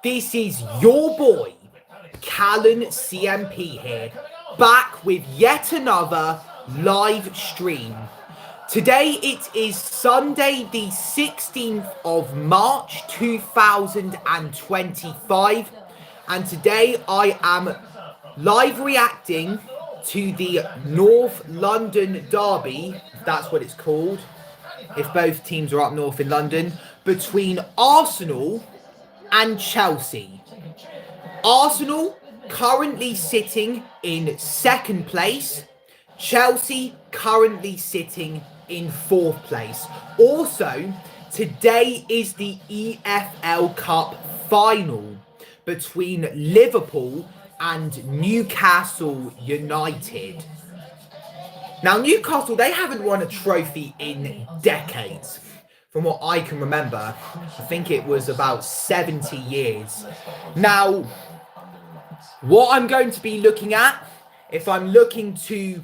This is your boy, Callan CMP here, back with yet another live stream. Today it is Sunday the 16th of March 2025, and today I am live reacting to the North London Derby, that's what it's called, if both teams are up north in London, between Arsenal and Chelsea. Arsenal currently sitting in second place. Chelsea currently sitting in fourth place. Also, today is the EFL Cup final between Liverpool and Newcastle United. Now, Newcastle, they haven't won a trophy in decades. From what I can remember, I think it was about 70 years. Now, what I'm going to be looking at, if I'm looking to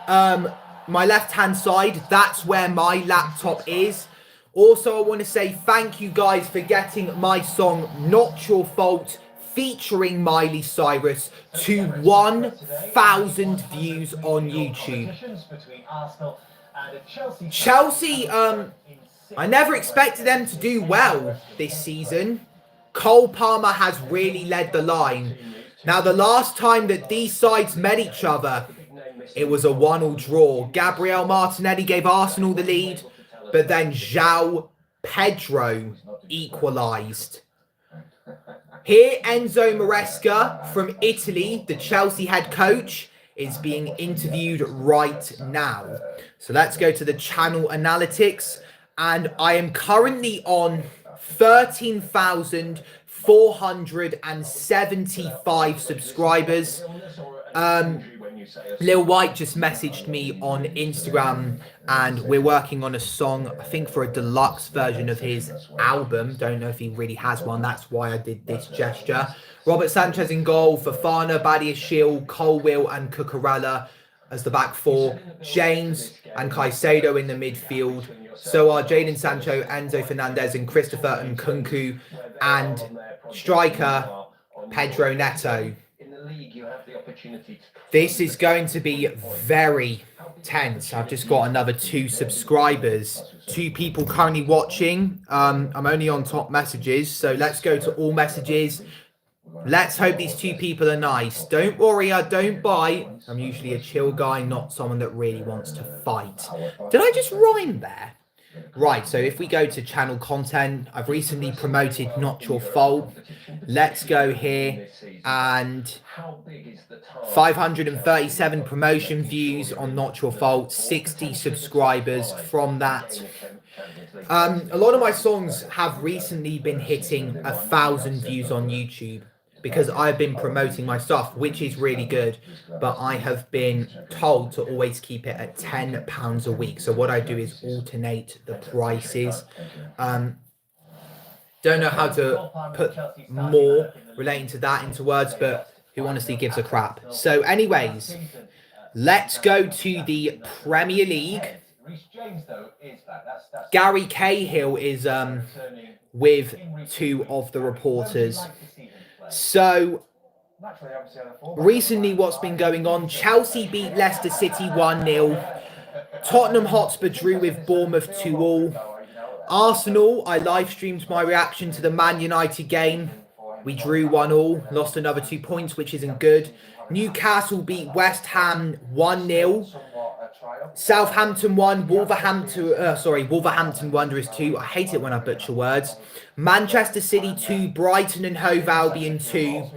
my left-hand side, that's where my laptop is. Also, I want to say thank you guys for getting my song Not Your Fault featuring Miley Cyrus to 1,000 views on YouTube. Chelsea, I never expected them to do well this season. Cole Palmer has really led the line. Now, the last time that these sides met each other, it was a 1-1 draw. Gabriel Martinelli gave Arsenal the lead, but then João Pedro equalised. Here, Enzo Maresca from Italy, the Chelsea head coach, is being interviewed right now. So let's go to the channel analytics. And I am currently on 13,475 subscribers. Lil White just messaged me on Instagram and we're working on a song, I think for a deluxe version of his album. Don't know if he really has one. That's why I did this gesture. Robert Sanchez in goal, Fofana, Badiashile, Colwill and Cucurella as the back four. James and Caicedo in the midfield. So are Jadon Sancho, Enzo Fernandez and Christopher Nkunku, and striker Pedro Neto. This is going to be very tense. I've just got another 2 subscribers. 2 people currently watching. I'm only on top messages, so let's go to all messages. Let's hope these 2 people are nice. Don't worry, I don't bite. I'm usually a chill guy, not someone that really wants to fight. Did I just rhyme there? Right, so if we go to channel content, I've recently promoted Not Your Fault. Let's go here, and 537 promotion views on Not Your Fault, 60 subscribers from that. A lot of my songs have recently been hitting 1,000 views on YouTube, because I've been promoting my stuff, which is really good, but I have been told to always keep it at £10 a week. So what I do is alternate the prices. Don't know how to put more relating to that into words, but who honestly gives a crap? So anyways, let's go to the Premier League. Gary Cahill is with 2 of the reporters. So, recently what's been going on, Chelsea beat Leicester City 1-0. Tottenham Hotspur drew with Bournemouth 2-2. Arsenal, I live streamed my reaction to the Man United game. We drew 1-1, lost another 2 points, which isn't good. Newcastle beat West Ham 1-0. Southampton 1, Wolverhampton Wanderers 2. I hate it when I butcher words. Manchester City 2, Brighton and Hove Albion 2.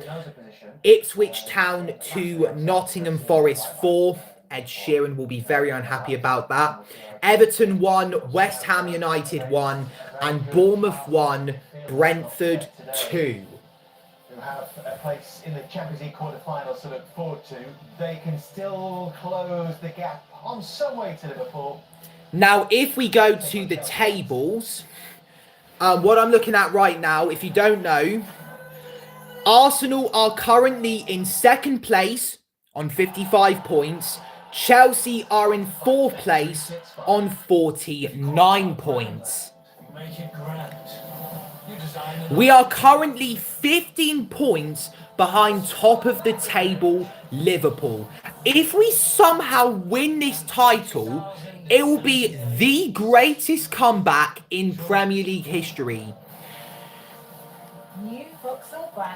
Ipswich Town 2, Nottingham Forest 4. Ed Sheeran will be very unhappy about that. Everton 1, West Ham United 1, and Bournemouth 1, Brentford 2. Who have a place in the Champions League quarter-finals to look forward to. They can still close the gap on some way to Liverpool. Now, if we go to the tables, what I'm looking at right now, if you don't know, Arsenal are currently in second place on 55 points. Chelsea are in fourth place on 49 points. Make it grand. You deserve We are currently 15 points behind top of the table Liverpool. If we somehow win this title, it will be the greatest comeback in Premier League history.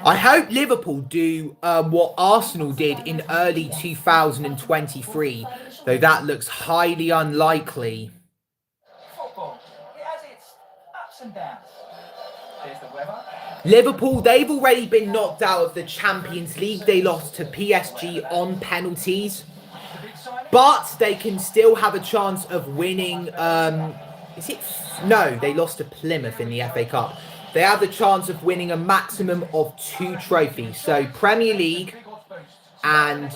I hope Liverpool do what Arsenal did in early 2023, though that looks highly unlikely. Football, it has its ups and downs. Here's the weather. Liverpool, they've already been knocked out of the Champions League. They lost to PSG on penalties. But they can still have a chance of winning. No, they lost to Plymouth in the FA Cup. They have the chance of winning a maximum of 2 trophies. So Premier League and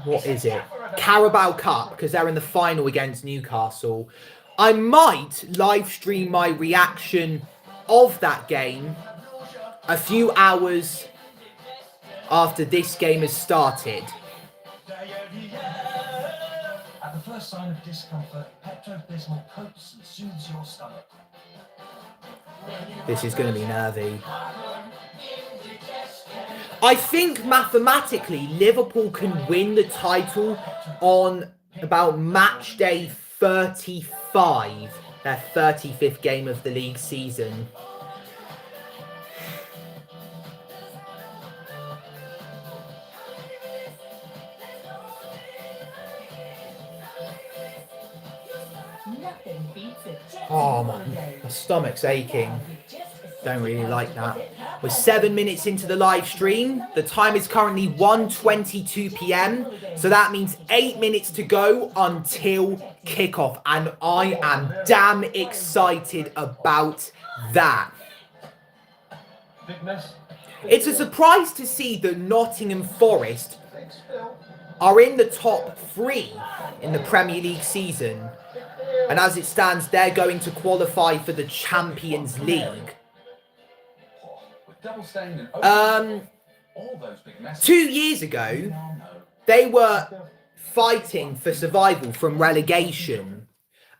what is it? Carabao Cup, because they're in the final against Newcastle. I might live stream my reaction of that game a few hours after this game has started. At the first sign of discomfort, Pepto-Bismol coats and soothes your stomach. This is going to be nervy. I think mathematically Liverpool can win the title on about match day 35, their 35th game of the league season. Oh man, my stomach's aching. Don't really like that. We're 7 minutes into the live stream. The time is currently 1:22 p.m. So that means 8 minutes to go until kickoff. And I am damn excited about that. It's a surprise to see that Nottingham Forest are in the top 3 in the Premier League season. And as it stands, they're going to qualify for the Champions League. 2 years ago, they were fighting for survival from relegation.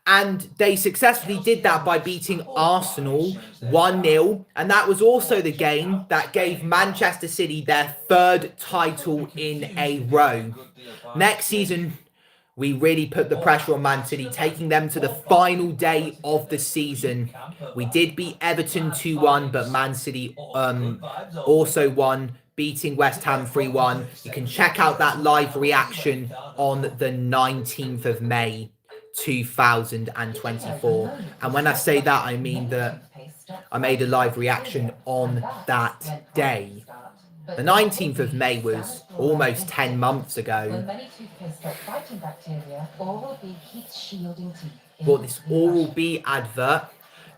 And they successfully did that by beating Arsenal 1-0. And that was also the game that gave Manchester City their 3rd title in a row. Next season, we really put the pressure on Man City, taking them to the final day of the season. We did beat Everton 2-1, but Man City also won, beating West Ham 3-1. You can check out that live reaction on the 19th of May, 2024. And when I say that, I mean that I made a live reaction on that day. The 19th of May was almost 10 months ago. Bought this Oral-B advert.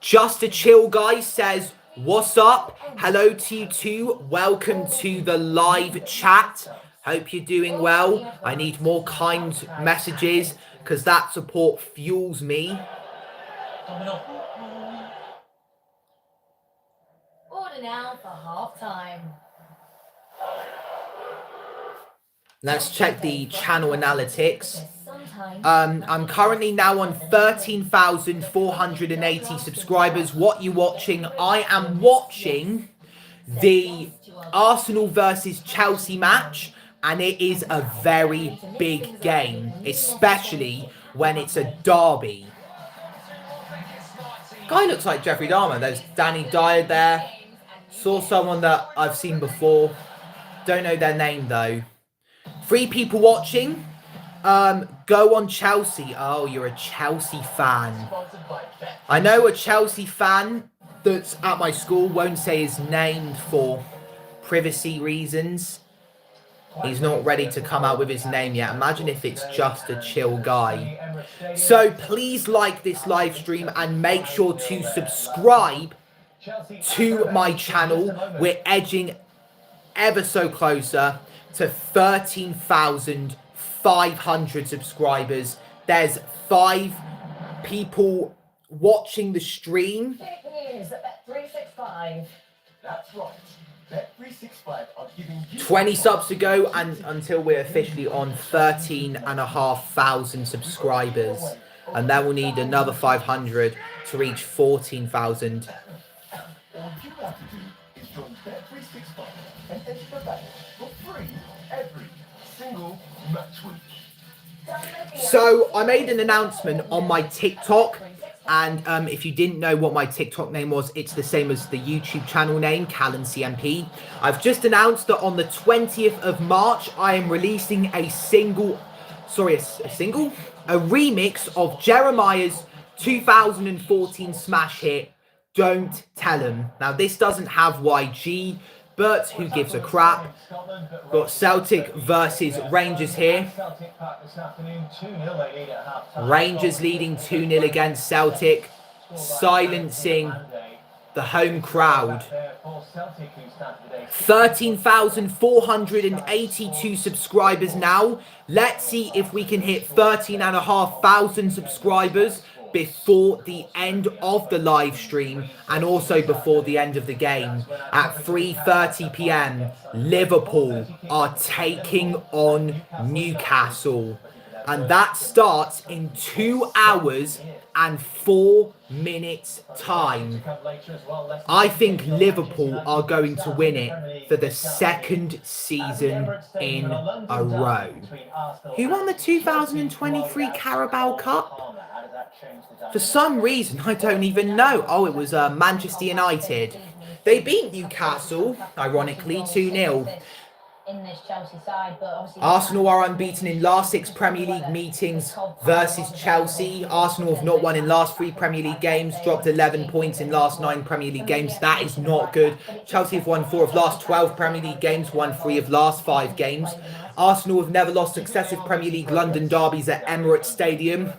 Just to Chill Guys says, what's up? Hello to you too. Welcome to the live chat. Hope you're doing well. I need more kind messages because that support fuels me. Order now for half time. Let's check the channel analytics. I'm currently now on 13,480 subscribers. What you watching? I am watching the Arsenal versus Chelsea match, and it is a very big game, especially when it's a derby. Guy looks like Jeffrey Dahmer. There's Danny Dyer there. Saw someone that I've seen before. Don't know their name though. 3 people watching. Go on Chelsea. Oh, you're a Chelsea fan. I know a Chelsea fan that's at my school. Won't say his name for privacy reasons. He's not ready to come out with his name yet. Imagine if it's just a chill guy. So please like this live stream and make sure to subscribe to my channel. We're edging ever so closer to 13,500 subscribers. There's 5 people watching the stream. It is Bet365. That's right. Bet365 are giving you 20 subs to go and until we're officially on 13,500 subscribers. And then we'll need another 500 to reach 14,000. All you have to do is join Bet365 and enter the battle for free every single match week. So I made an announcement on my TikTok, and if you didn't know what my TikTok name was, it's the same as the YouTube channel name, Callan CMP. I've just announced that on the 20th of March, I am releasing a remix of Jeremiah's 2014 smash hit, Don't Tell 'Em. Now, this doesn't have YG, but who gives a crap? Got Celtic versus Rangers here. Rangers leading 2-0 against Celtic, silencing the home crowd. 13,482 subscribers now. Let's see if we can hit 13,500 subscribers before the end of the live stream and also before the end of the game. At 3:30 p.m, Liverpool are taking on Newcastle. And that starts in 2 hours and 4 minutes time. I think Liverpool are going to win it for the second season in a row. Who won the 2023 Carabao Cup? For some reason, I don't even know. Oh, it was Manchester United. They beat Newcastle, ironically, 2-0. In this Chelsea side, but obviously Arsenal are unbeaten in last 6 Premier League meetings versus Chelsea. Arsenal have not won in last 3 Premier League games, dropped 11 points in last 9 Premier League games. That is not good. Chelsea have won 4 of last 12 Premier League games, won 3 of last 5 games. Arsenal have never lost successive Premier League London derbies at Emirates Stadium.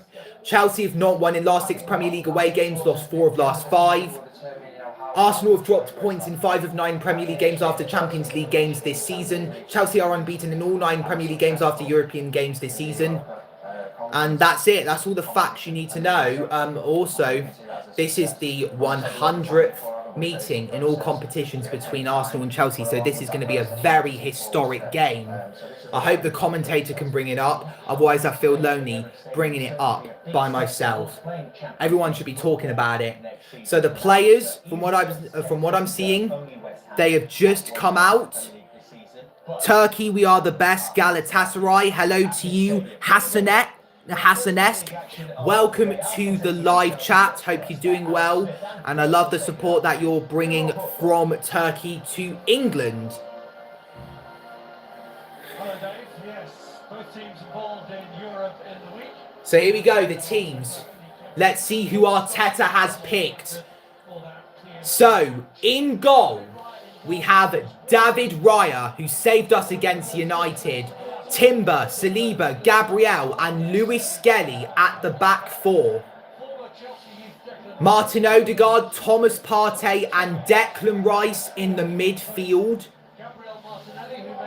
Chelsea have not won in last 6 Premier League away games, lost 4 of last 5. Arsenal have dropped points in 5 of 9 Premier League games after Champions League games this season. Chelsea are unbeaten in all 9 Premier League games after European games this season. And that's it. That's all the facts you need to know. Also, this is the 100th meeting in all competitions between Arsenal and Chelsea. So this is going to be a very historic game. I hope the commentator can bring it up. Otherwise, I feel lonely bringing it up by myself. Everyone should be talking about it. So the players, from what I'm seeing, they have just come out. Turkey, we are the best. Galatasaray, hello to you. Hassanesk, welcome to the live chat. Hope you're doing well, and I love the support that you're bringing from Turkey to England. Hello, Dave. Yes, both teams involved in Europe in the week. So here we go, the teams. Let's see who Arteta has picked. So, in goal, we have David Raya, who saved us against United. Timber, Saliba, Gabriel and Lewis Skelly at the back 4. Martin Odegaard, Thomas Partey and Declan Rice in the midfield.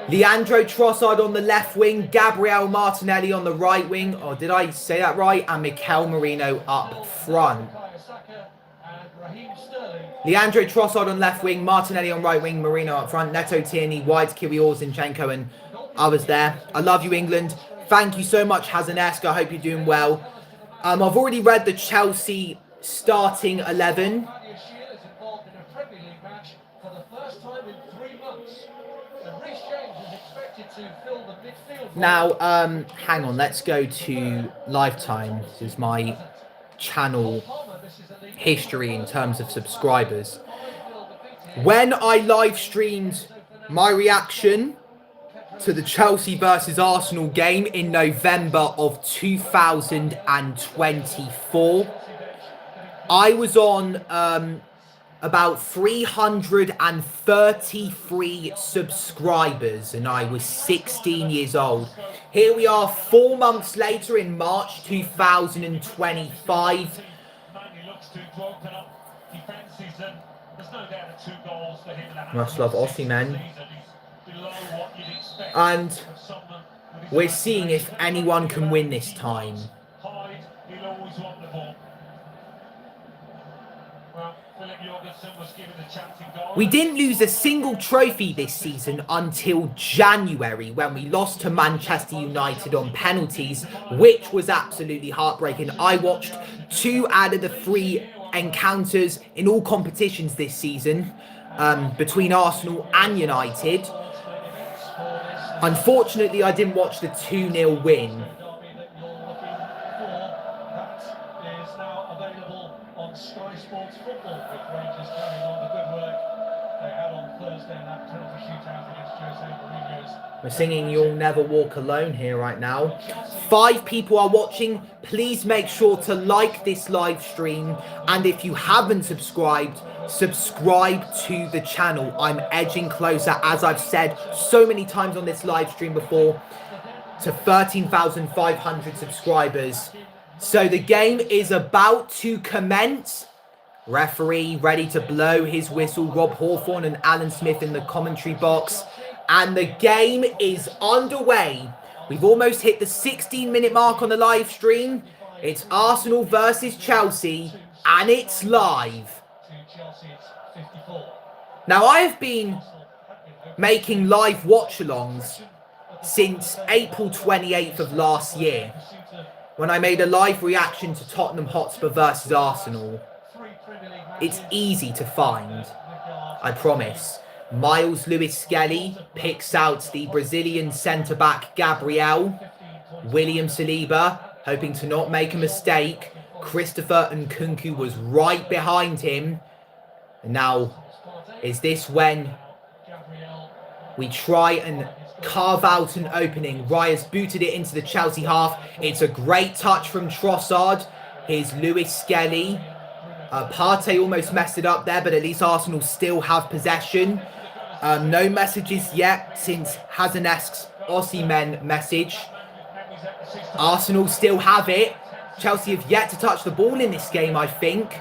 Leandro Trossard on the left wing, Gabriel Martinelli on the right wing. Oh, did I say that right? And Mikel Merino up front. Leandro Trossard on left wing, Martinelli on right wing, Merino up front, Neto, Tierney, White, Kyrgios, Zinchenko and I was there. I love you, England. Thank you so much, Hazanesk. I hope you're doing well. I've already read the Chelsea starting 11. Now, hang on. Let's go to Lifetime. This is my channel history in terms of subscribers. When I live streamed my reaction to the Chelsea versus Arsenal game in November of 2024. I was on about 333 subscribers and I was 16 years old. Here we are 4 months later in March 2025. Miroslav Osimhen. And we're seeing if anyone can win this time. We didn't lose a single trophy this season until January when we lost to Manchester United on penalties, which was absolutely heartbreaking. I watched 2 out of the 3 encounters in all competitions this season between Arsenal and United. Unfortunately, I didn't watch the 2-0 win. On Sky Sports Football, with Rangers carrying on the good work they had on Thursday in that penalty shootout against Jose Mourinho's. We're singing You'll Never Walk Alone here right now. 5 people are watching. Please make sure to like this live stream. And if you haven't subscribed, subscribe to the channel. I'm edging closer, as I've said so many times on this live stream before, to 13,500 subscribers. So the game is about to commence. Referee ready to blow his whistle. Rob Hawthorne and Alan Smith in the commentary box. And the game is underway. We've almost hit the 16-minute mark on the live stream. It's Arsenal versus Chelsea, and it's live. Now, I have been making live watch-alongs since April 28th of last year, when I made a live reaction to Tottenham Hotspur versus Arsenal. It's easy to find, I promise. Miles Lewis-Skelly picks out the Brazilian centre-back Gabriel. William Saliba, hoping to not make a mistake. Christopher Nkunku was right behind him. And now, is this when we try and carve out an opening? Raya's booted it into the Chelsea half. It's a great touch from Trossard. Here's Lewis-Skelly. Partey almost messed it up there, but at least Arsenal still have possession. No messages yet since Hazanesque's Osimhen message. Arsenal still have it. Chelsea have yet to touch the ball in this game, I think.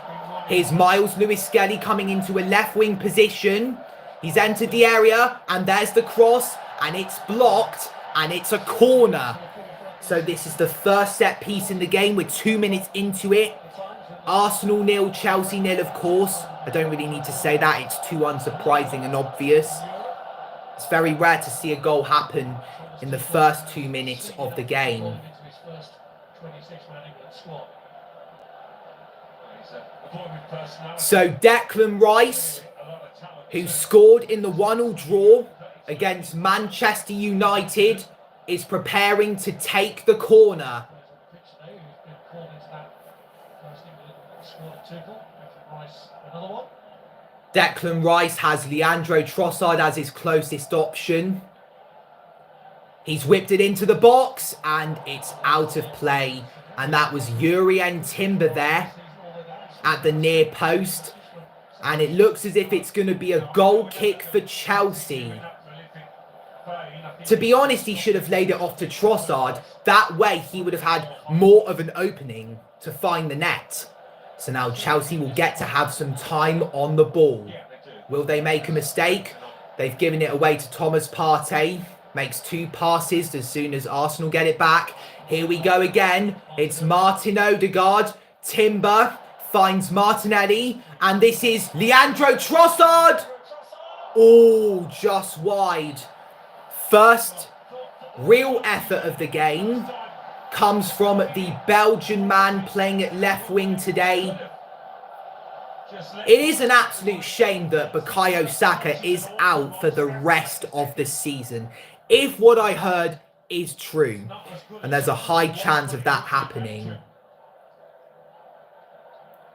Here's Miles Lewis-Skelly coming into a left wing position. He's entered the area, and there's the cross, and it's blocked, and it's a corner. So this is the first set piece in the game. We're 2 minutes into it. Arsenal 0, Chelsea 0, of course. I don't really need to say that. It's too unsurprising and obvious. It's very rare to see a goal happen in the first 2 minutes of the game. So Declan Rice, who scored in the 1-1 draw against Manchester United, is preparing to take the corner. Declan Rice has Leandro Trossard as his closest option. He's whipped it into the box, and it's out of play. And that was Jurrien Timber there at the near post. And it looks as if it's going to be a goal kick for Chelsea. To be honest, he should have laid it off to Trossard. That way, he would have had more of an opening to find the net. So now Chelsea will get to have some time on the ball. Will they make a mistake? They've given it away to Thomas Partey. Makes 2 passes as soon as Arsenal get it back. Here we go again. It's Martin Odegaard. Timber finds Martinelli. And this is Leandro Trossard. Oh, just wide. First real effort of the game comes from the Belgian man playing at left wing today. It is an absolute shame that Bukayo Saka is out for the rest of the season, if what I heard is true, and there's a high chance of that happening.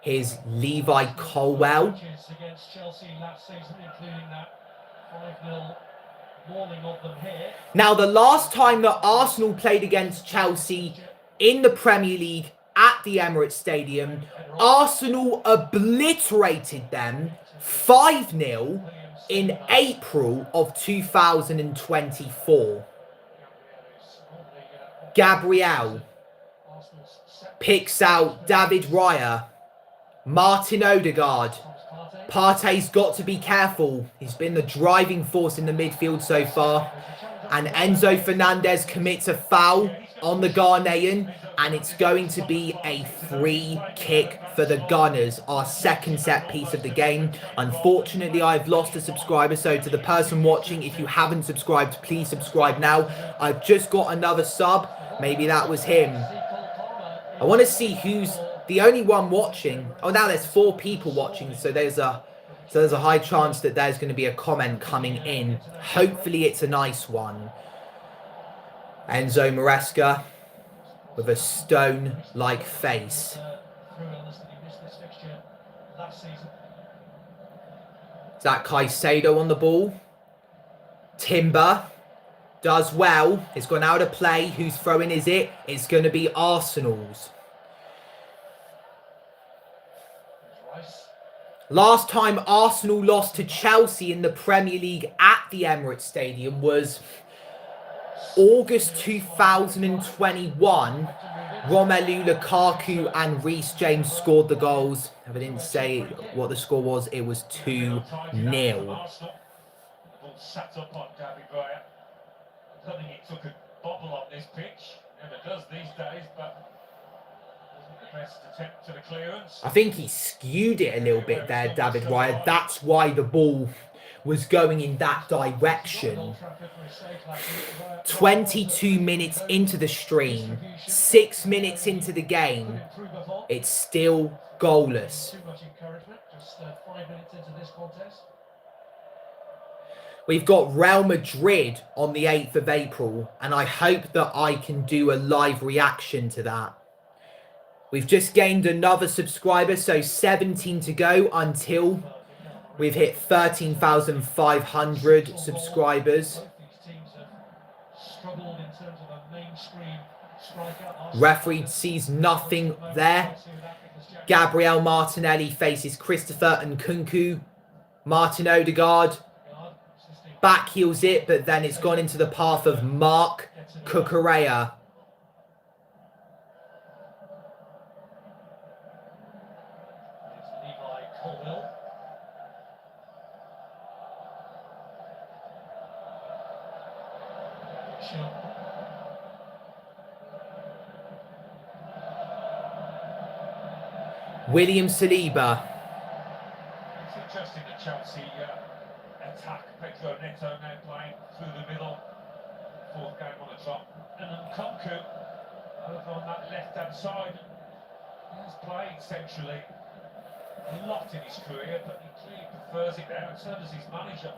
Here's Levi Colwell. Now, the last time that Arsenal played against Chelsea in the Premier League at the Emirates Stadium, Arsenal obliterated them 5-0 in April of 2024. Gabriel picks out David Raya. Martin Odegaard. Partey's got to be careful. He's been the driving force in the midfield so far. And Enzo Fernandez commits a foul on the Ghanaian. And it's going to be a free kick for the Gunners. Our second set piece of the game. Unfortunately, I've lost a subscriber. So to the person watching, if you haven't subscribed, please subscribe now. I've just got another sub. Maybe that was him. I want to see who's the only one watching. Oh, now there's 4 people watching, so there's a high chance that there's going to be a comment coming in. Hopefully it's a nice one. Enzo Maresca with a stone-like face. Zach Caicedo on the ball. Timber does well. It's gone out of play. Whose throw-in is it? It's going to be Arsenal's. Last time Arsenal lost to Chelsea in the Premier League at the Emirates Stadium was August 2021. Romelu Lukaku and Reece James scored the goals. If I didn't say what the score was, it was 2-0. Sat up on David Raya. I don't think he took a bobble on this pitch. Never does these days, but wasn't the best attempt to the clearance. I think he skewed it a little bit there, David Raya. That's why the ball was going in that direction. 22 minutes into the stream, 6 minutes into the game, it's still goalless. Too much encouragement, just 5 minutes into this contest. We've got Real Madrid on the 8th of April, and I hope that I can do a live reaction to that. We've just gained another subscriber, so 17 to go until we've hit 13,500 subscribers. Referee sees nothing there. Gabriel Martinelli faces Christopher Nkunku. Martin Odegaard back heels it, but then it's gone into the path of Mark Cucurella. William Saliba. It's interesting that Chelsea attack Pedro Neto now playing through the middle. 4th game on the top. And then Nkunku over on that left-hand side. He's played centrally a lot in his career, but he clearly prefers it now, and so does his manager.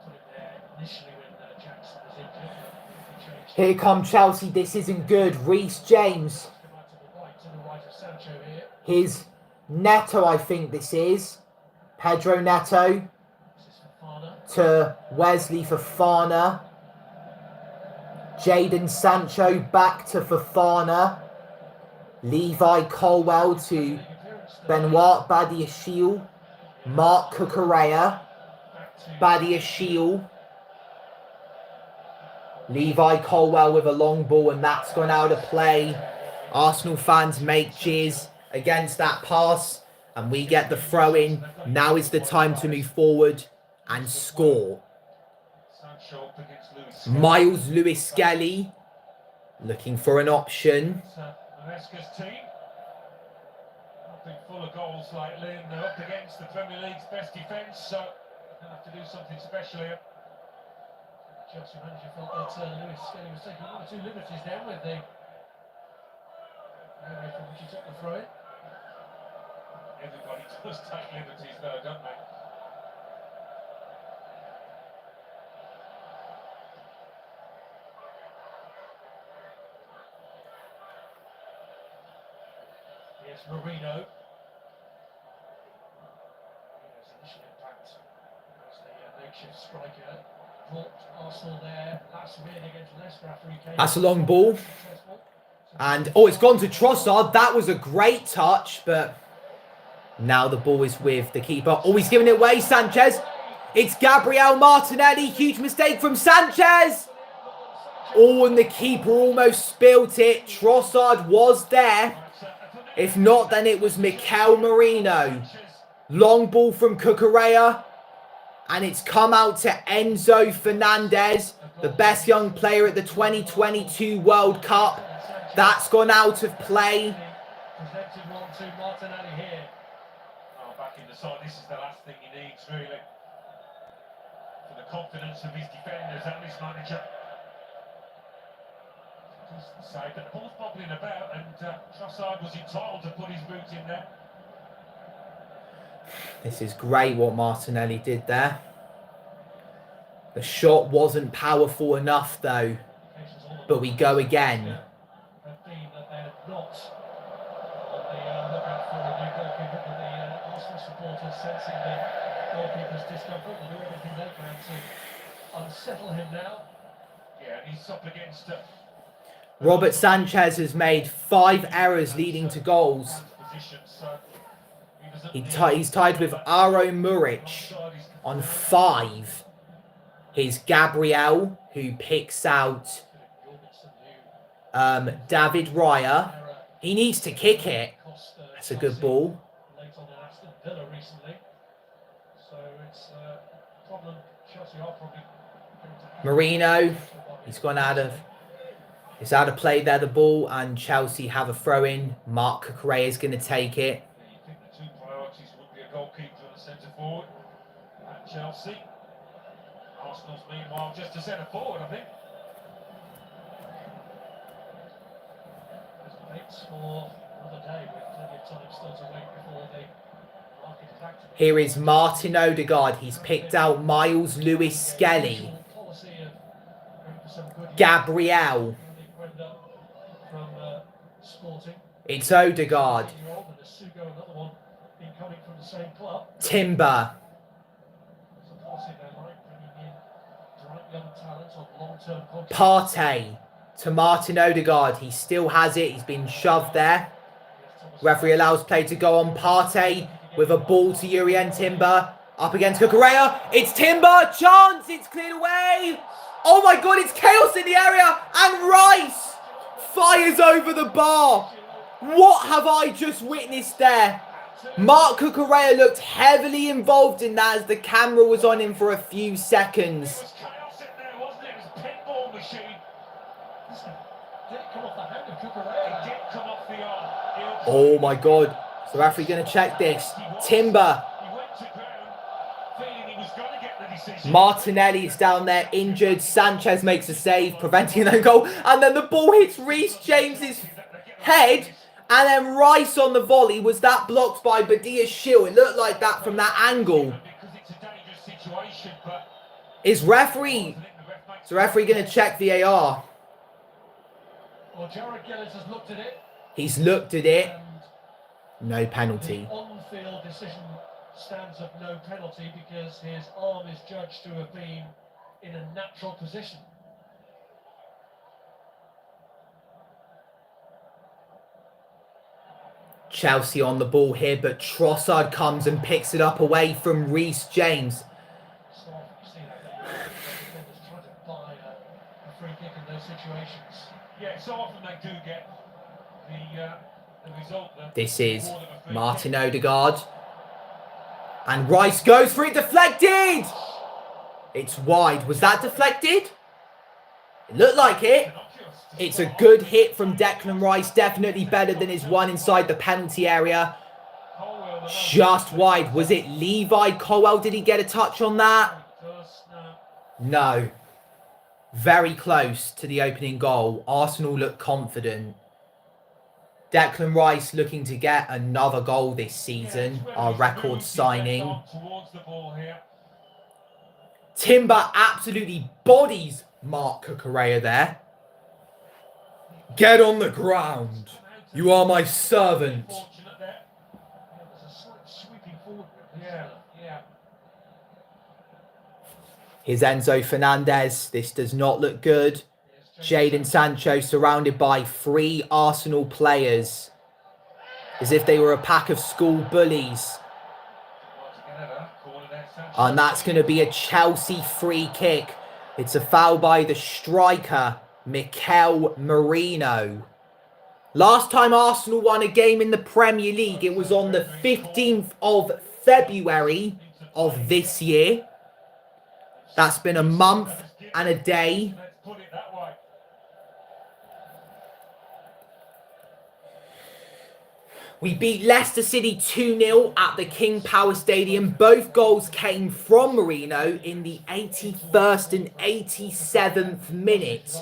Put it there initially when Jackson was injured. Here come Chelsea. This isn't good. Reece James. His Neto, I think this is. Pedro Neto to Wesley Fofana. Jadon Sancho back to Fofana. Levi Colwell to Benoit Badiashile. Mark Cucurella. Badiashile. Levi Colwell with a long ball, and that's gone out of play. Arsenal fans make cheers against that pass, and we get the throw in. Now is the time to move forward and score. Miles Lewis Skelly looking for an option. Maresca's team have been full of goals lately, and they're up against the Premier League's best defence, so they're going to have to do something special here. Chelsea manager felt that Lewis Skelly was taking 1 or 2 liberties down with the area from which he took the throw in. Everybody does take liberties though, don't they? Yes, Marino. He has initially impact as the makeshift striker. That's a long ball. And, oh, it's gone to Trossard. That was a great touch, but now the ball is with the keeper. Oh, he's giving it away, Sanchez. It's Gabriel Martinelli. Huge mistake from Sanchez. Oh, and the keeper almost spilt it. Trossard was there. If not, then it was Mikel Merino. Long ball from Cucurella. And it's come out to Enzo Fernandez, the best young player at the 2022 World Cup. That's gone out of play. Presented one to Martinelli here. Oh, back in the side, this is the last thing he needs, really. For the confidence of his defenders and his manager. Decent save, but the ball's bobbling about, and Trossard was entitled to put his boot in there. This is great what Martinelli did there. The shot wasn't powerful enough though. But we go again. Have been that they're not on the lookout for a new goalkeeper, but the Arsenal supporters sensing the goalkeeper's discomfort will do everything they can to unsettle him now. Yeah, and he's up against Robert Sanchez has made 5 errors leading to goals. He's tied with Aro Muric on 5. Here's Gabriel, who picks out David Raya. He needs to kick it. That's a good ball. Marino, he's gone out of... It's out of play there, the ball, and Chelsea have a throw-in. Mark Cucurella is going to take it. You think the two priorities would be a goalkeeper and a centre-forward at Chelsea. Arsenal's meanwhile just a centre-forward, I think. There's debates for another day with plenty of time still to wait before the market is active. Here is Martin Odegaard. He's picked out Miles Lewis-Skelly. Gabriel. It's Odegaard. Timber. Partey to Martin Odegaard. He still has it. He's been shoved there. Referee allows play to go on. Partey with a ball to Jurrien Timber. Up against Cucurella. It's Timber. Chance. It's cleared away. Oh my God. It's chaos in the area. And Rice fires over the bar. What have I just witnessed there? Mark Cucurella looked heavily involved in that as the camera was on him for a few seconds. It was chaos in there, wasn't it? It was a pinball machine. Did it come off the hand of Cucurella? It did come off the arm. Oh my God. So referee going to check this. Timber. He went to ground, feeling he was going to get the decision. Martinelli's down there injured. Sanchez makes a save, preventing an own goal. And then the ball hits Reece James's head. And then Rice on the volley. Was that blocked by Badia's shield? It looked like that from that angle. Is the referee going to check VAR? Well, Jared Gillis has looked at it. He's looked at it. No penalty. The on-field decision stands of no penalty because his arm is judged to have been in a natural position. Chelsea on the ball here, but Trossard comes and picks it up away from Reece James. So often you see that defenders try to buy a free kick in those situations. Yeah, so often they do get the result. This is Martin Odegaard. And Rice goes for it, deflected! It's wide. Was that deflected? It looked like it. It's a good hit from Declan Rice. Definitely better than his one inside the penalty area. Just wide. Was it Levi Colwell? Did he get a touch on that? No. Very close to the opening goal. Arsenal look confident. Declan Rice looking to get another goal this season. Our record signing. Timber absolutely bodies Mark Cucurella there. Get on the ground. You are my servant. Here's Enzo Fernandez. This does not look good. Jadon Sancho surrounded by 3 Arsenal players. As if they were a pack of school bullies. And that's going to be a Chelsea free kick. It's a foul by the striker, Mikel Merino. Last time Arsenal won a game in the Premier League, it was on the 15th of February of this year. That's been a month and a day. We beat Leicester City 2-0 at the King Power Stadium. Both goals came from Merino in the 81st and 87th minute.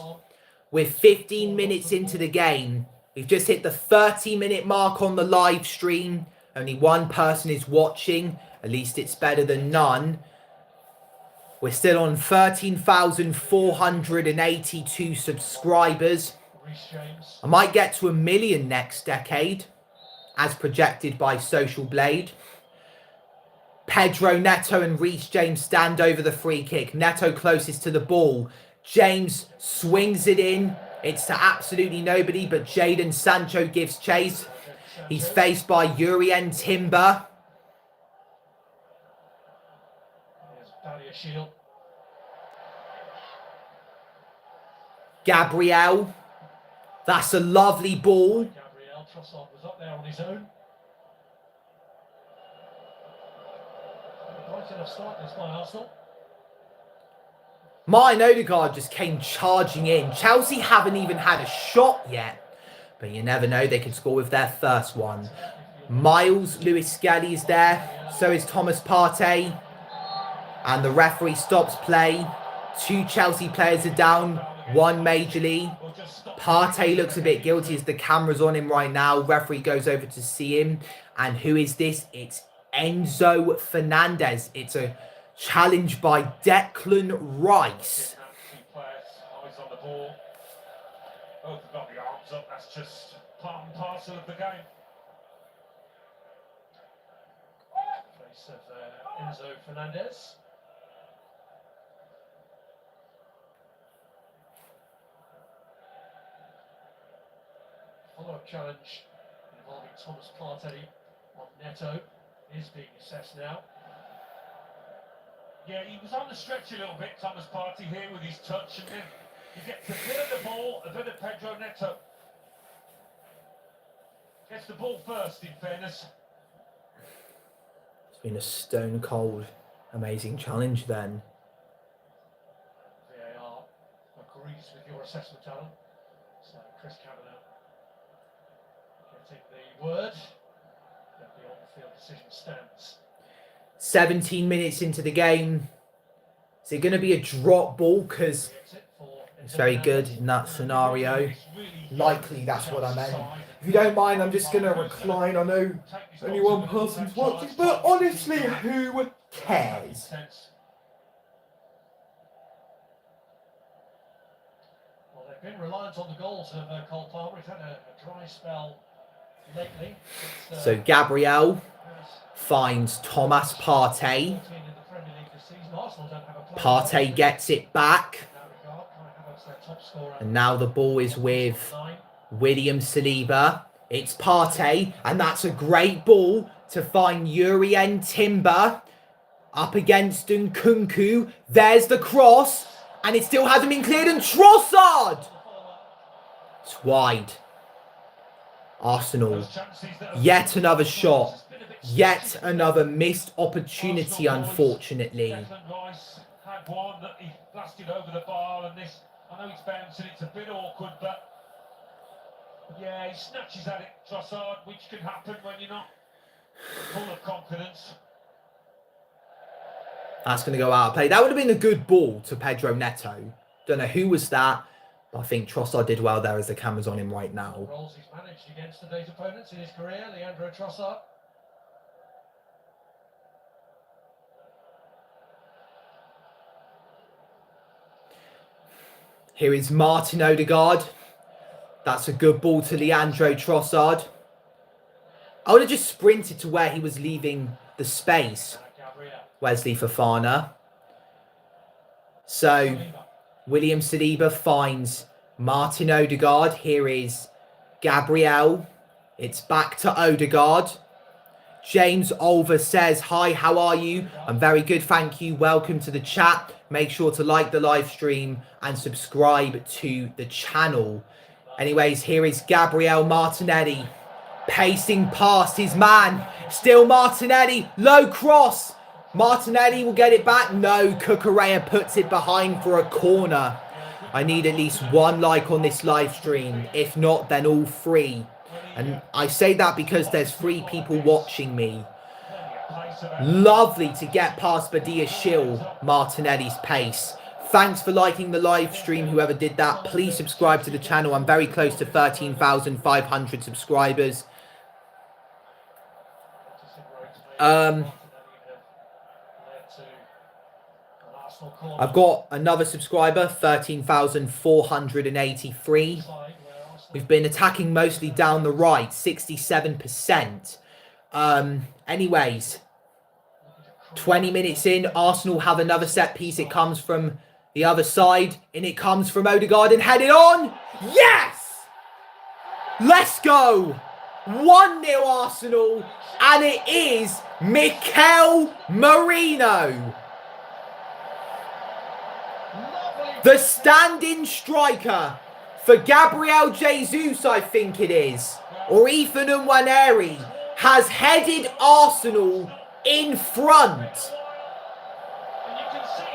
We're 15 minutes into the game. We've just hit the 30-minute mark on the live stream. Only one person is watching. At least it's better than none. We're still on 13,482 subscribers. I might get to 1 million next decade, as projected by Social Blade. Pedro Neto and Reece James stand over the free kick. Neto closest to the ball. James swings it in. It's to absolutely nobody, but Jadon Sancho gives chase. He's faced by Jurrien Timber. Gabriel. That's a lovely ball. Gabriel Trossard was up there on his own. Right enough start this by Arsenal. Martin Odegaard just came charging in. Chelsea haven't even had a shot yet. But you never know, they can score with their first one. Miles Lewis-Skelly is there. So is Thomas Partey. And the referee stops play. 2 Chelsea players are down. 1 majorly. Partey looks a bit guilty as the camera's on him right now. Referee goes over to see him. And who is this? It's Enzo Fernandez. It's a challenge by Declan Rice. Eyes on the ball. Both have got the arms up. That's just part and parcel of the game. Place of Enzo Fernandez. Follow-up challenge involving Thomas Partey on Neto is being assessed now. Yeah, he was on the stretch a little bit, Thomas Partey, here with his touch, and then he gets a bit of the ball, a bit of Pedro Neto. Gets the ball first, in fairness. It's been a stone cold, amazing challenge then. VAR agrees with your assessment, Alan. So Chris Kavanagh getting the word that the on-field decision stands. 17 minutes into the game. Is it going to be a drop ball? Because it's very good in that scenario. Likely that's what I meant. If you don't mind, I'm just going to recline. I know only one person's watching, but honestly, who cares? Well, they've been reliant on the goals of Cole Palmer. He's had a dry spell lately. So Gabriel finds Thomas Partey. Partey gets it back. And now the ball is with William Saliba. It's Partey. And that's a great ball to find Jurrien Timber. Up against Nkunku. There's the cross. And it still hasn't been cleared. And Trossard! It's wide. Arsenal. Yet another shot. Yet another missed opportunity, unfortunately. Declan Rice had one that he blasted over the bar, and this, I know he's bouncing, it's a bit awkward, but yeah, he snatches at it, Trossard, which can happen when you're not full of confidence. That's going to go out of play. That would have been a good ball to Pedro Neto. Don't know who was that, but I think Trossard did well there as the camera's on him right now. Roles he's managed against today's opponents in his career, Leandro Trossard. Here is Martin Odegaard. That's a good ball to Leandro Trossard. I would have just sprinted to where he was leaving the space. Wesley Fofana. So, William Saliba finds Martin Odegaard. Here is Gabriel. It's back to Odegaard. James Olver says, hi, how are you? I'm very good, thank you. Welcome to the chat. Make sure to like the live stream and subscribe to the channel. Anyways, here is Gabriel Martinelli pacing past his man. Still Martinelli, low cross. Martinelli will get it back. No, Cucurella puts it behind for a corner. I need at least 1 like on this live stream. If not, then all 3. And I say that because there's 3 people watching me. Lovely to get past Badia Shill, Martinelli's pace. Thanks for liking the live stream, whoever did that. Please subscribe to the channel. I'm very close to 13,500 subscribers. I've got another subscriber, 13,483. We've been attacking mostly down the right, 67%. Anyways, 20 minutes in, Arsenal have another set piece. It comes from the other side, and it comes from Odegaard and headed on. Yes! Let's go! 1-0 Arsenal, and it is Mikel Merino. The stand-in striker for Gabriel Jesus, I think it is, or Ethan Nwaneri, has headed Arsenal in front.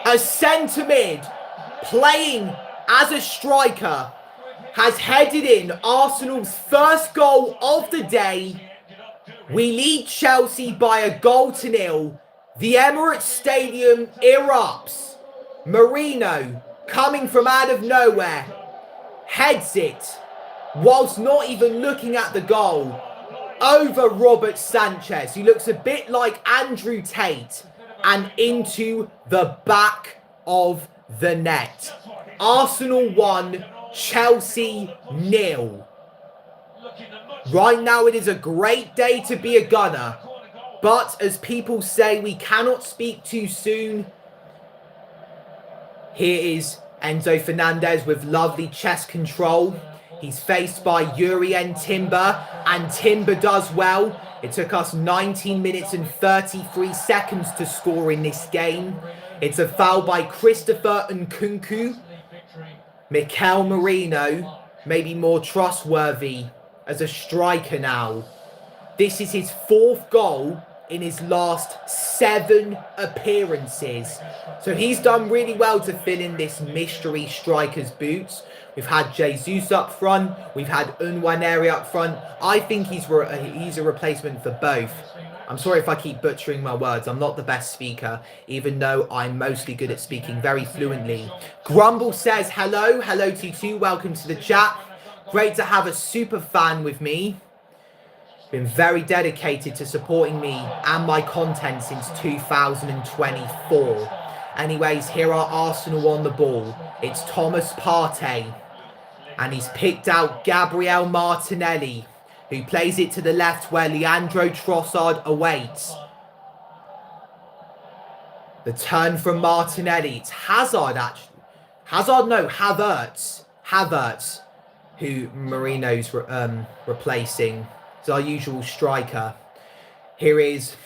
A centre mid playing as a striker has headed in Arsenal's first goal of the day. We lead Chelsea by a goal to nil. The Emirates Stadium erupts. Merino, coming from out of nowhere, heads it whilst not even looking at the goal over Robert Sanchez, who looks a bit like Andrew Tate, and into the back of the net. Arsenal 1, Chelsea 0. Right now it is a great day to be a Gunner, but as people say, we cannot speak too soon. Here is Enzo Fernandez with lovely chest control. He's faced by Jurrien Timber, and Timber does well. It took us 19 minutes and 33 seconds to score in this game. It's a foul by Christopher Nkunku. Mikel Merino may be more trustworthy as a striker now. This is his 4th goal in his last 7 appearances. So he's done really well to fill in this mystery striker's boots. We've had Jesus up front. We've had Nwaneri up front. I think he's a replacement for both. I'm sorry if I keep butchering my words. I'm not the best speaker, even though I'm mostly good at speaking very fluently. Grumble says, hello. Hello to you too. Welcome to the chat. Great to have a super fan with me. Been very dedicated to supporting me and my content since 2024. Anyways, here are Arsenal on the ball. It's Thomas Partey. And he's picked out Gabriel Martinelli, who plays it to the left where Leandro Trossard awaits. The turn from Martinelli. It's Hazard, actually. Havertz. Havertz, who Merino's replacing. It's our usual striker. Here is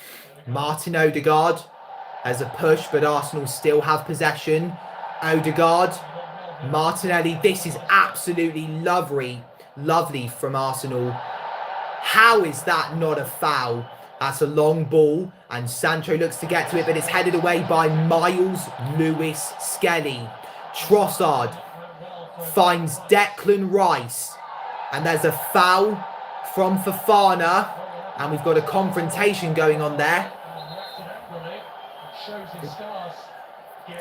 Martin Odegaard. There's a push, but Arsenal still have possession. Odegaard. Martinelli. This is absolutely lovely from Arsenal. How is that not a foul? That's a long ball, and Sancho looks to get to it, but it's headed away by Miles Lewis-Skelly. Trossard finds Declan Rice, and there's a foul from Fofana, and we've got a confrontation going on there.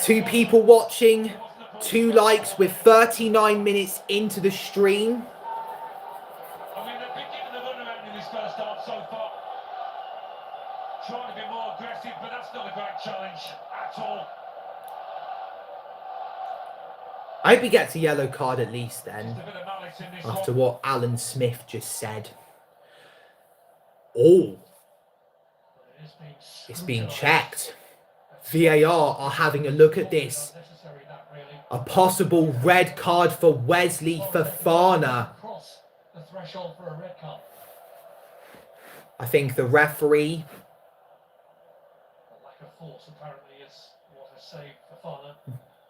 2 people watching, 2 likes with 39 minutes into the stream. I mean, they've been given the runaround in this first half so far. Trying to be more aggressive, but that's not a great challenge at all. I hope he gets a yellow card at least then, after what Alan Smith just said. Oh, it's being checked. VAR are having a look at this. A possible red card for Wesley Fofana. I think the referee...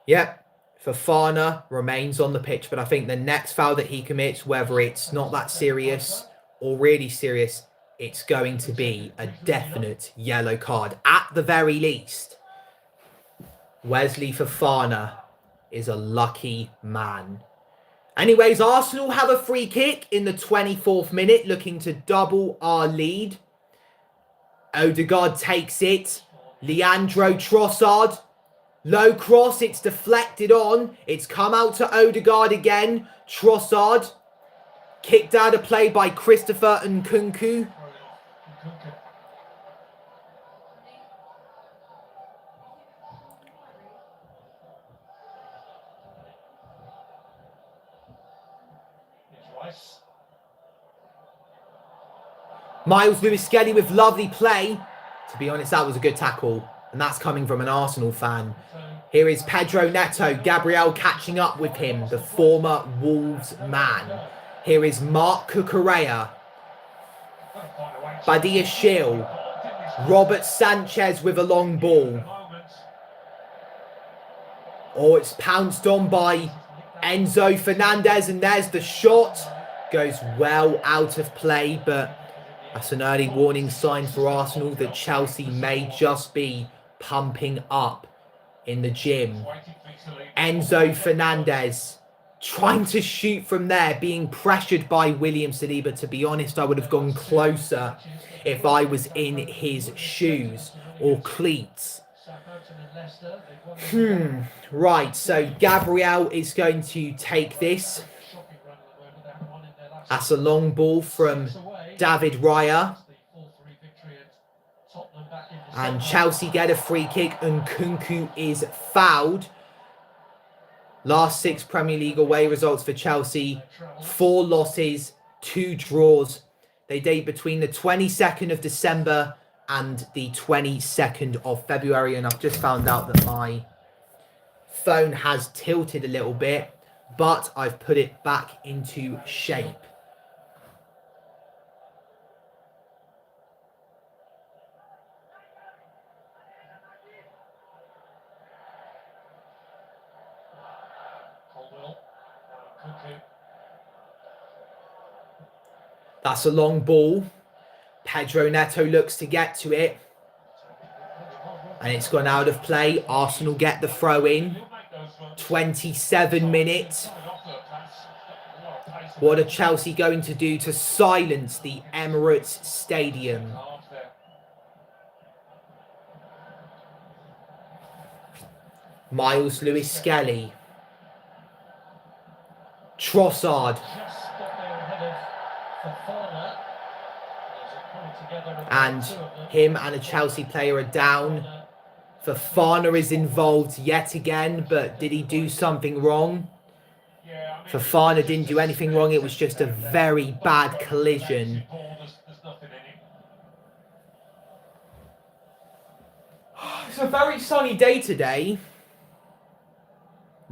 Yep, Fofana remains on the pitch, but I think the next foul that he commits, whether it's not that serious or really serious, it's going to be a definite yellow card. At the very least, Wesley Fofana is a lucky man. Anyways, Arsenal have a free kick in the 24th minute, looking to double our lead. Odegaard takes it. Leandro Trossard Low cross, it's deflected on. It's come out to Odegaard again. Trossard. Kicked out of play by Christopher Nkunku. Miles Lewis-Skelly with lovely play. To be honest, that was a good tackle. And that's coming from an Arsenal fan. Here is Pedro Neto. Gabriel catching up with him, the former Wolves man. Here is Mark Cucurella. Badia Shield. Robert Sanchez with a long ball. Oh, it's pounced on by Enzo Fernandez. And there's the shot. Goes well out of play, but that's an early warning sign for Arsenal that Chelsea may just be pumping up in the gym. Enzo Fernandez trying to shoot from there, being pressured by William Saliba. To be honest, I would have gone closer if I was in his shoes or cleats. Right, so Gabriel is going to take this. That's a long ball from David Raya. And Chelsea get a free kick and Nkunku is fouled. Last 6 Premier League away results for Chelsea. 4 losses, 2 draws. They date between the 22nd of December and the 22nd of February. And I've just found out that my phone has tilted a little bit, but I've put it back into shape. That's a long ball. Pedro Neto looks to get to it. And it's gone out of play. Arsenal get the throw in. 27 minutes. What are Chelsea going to do to silence the Emirates Stadium? Miles Lewis-Skelly. Trossard. And him and a Chelsea player are down. Fofana is involved yet again, but did he do something wrong? Fofana didn't do anything wrong. It was just a very bad collision. It's a very sunny day today.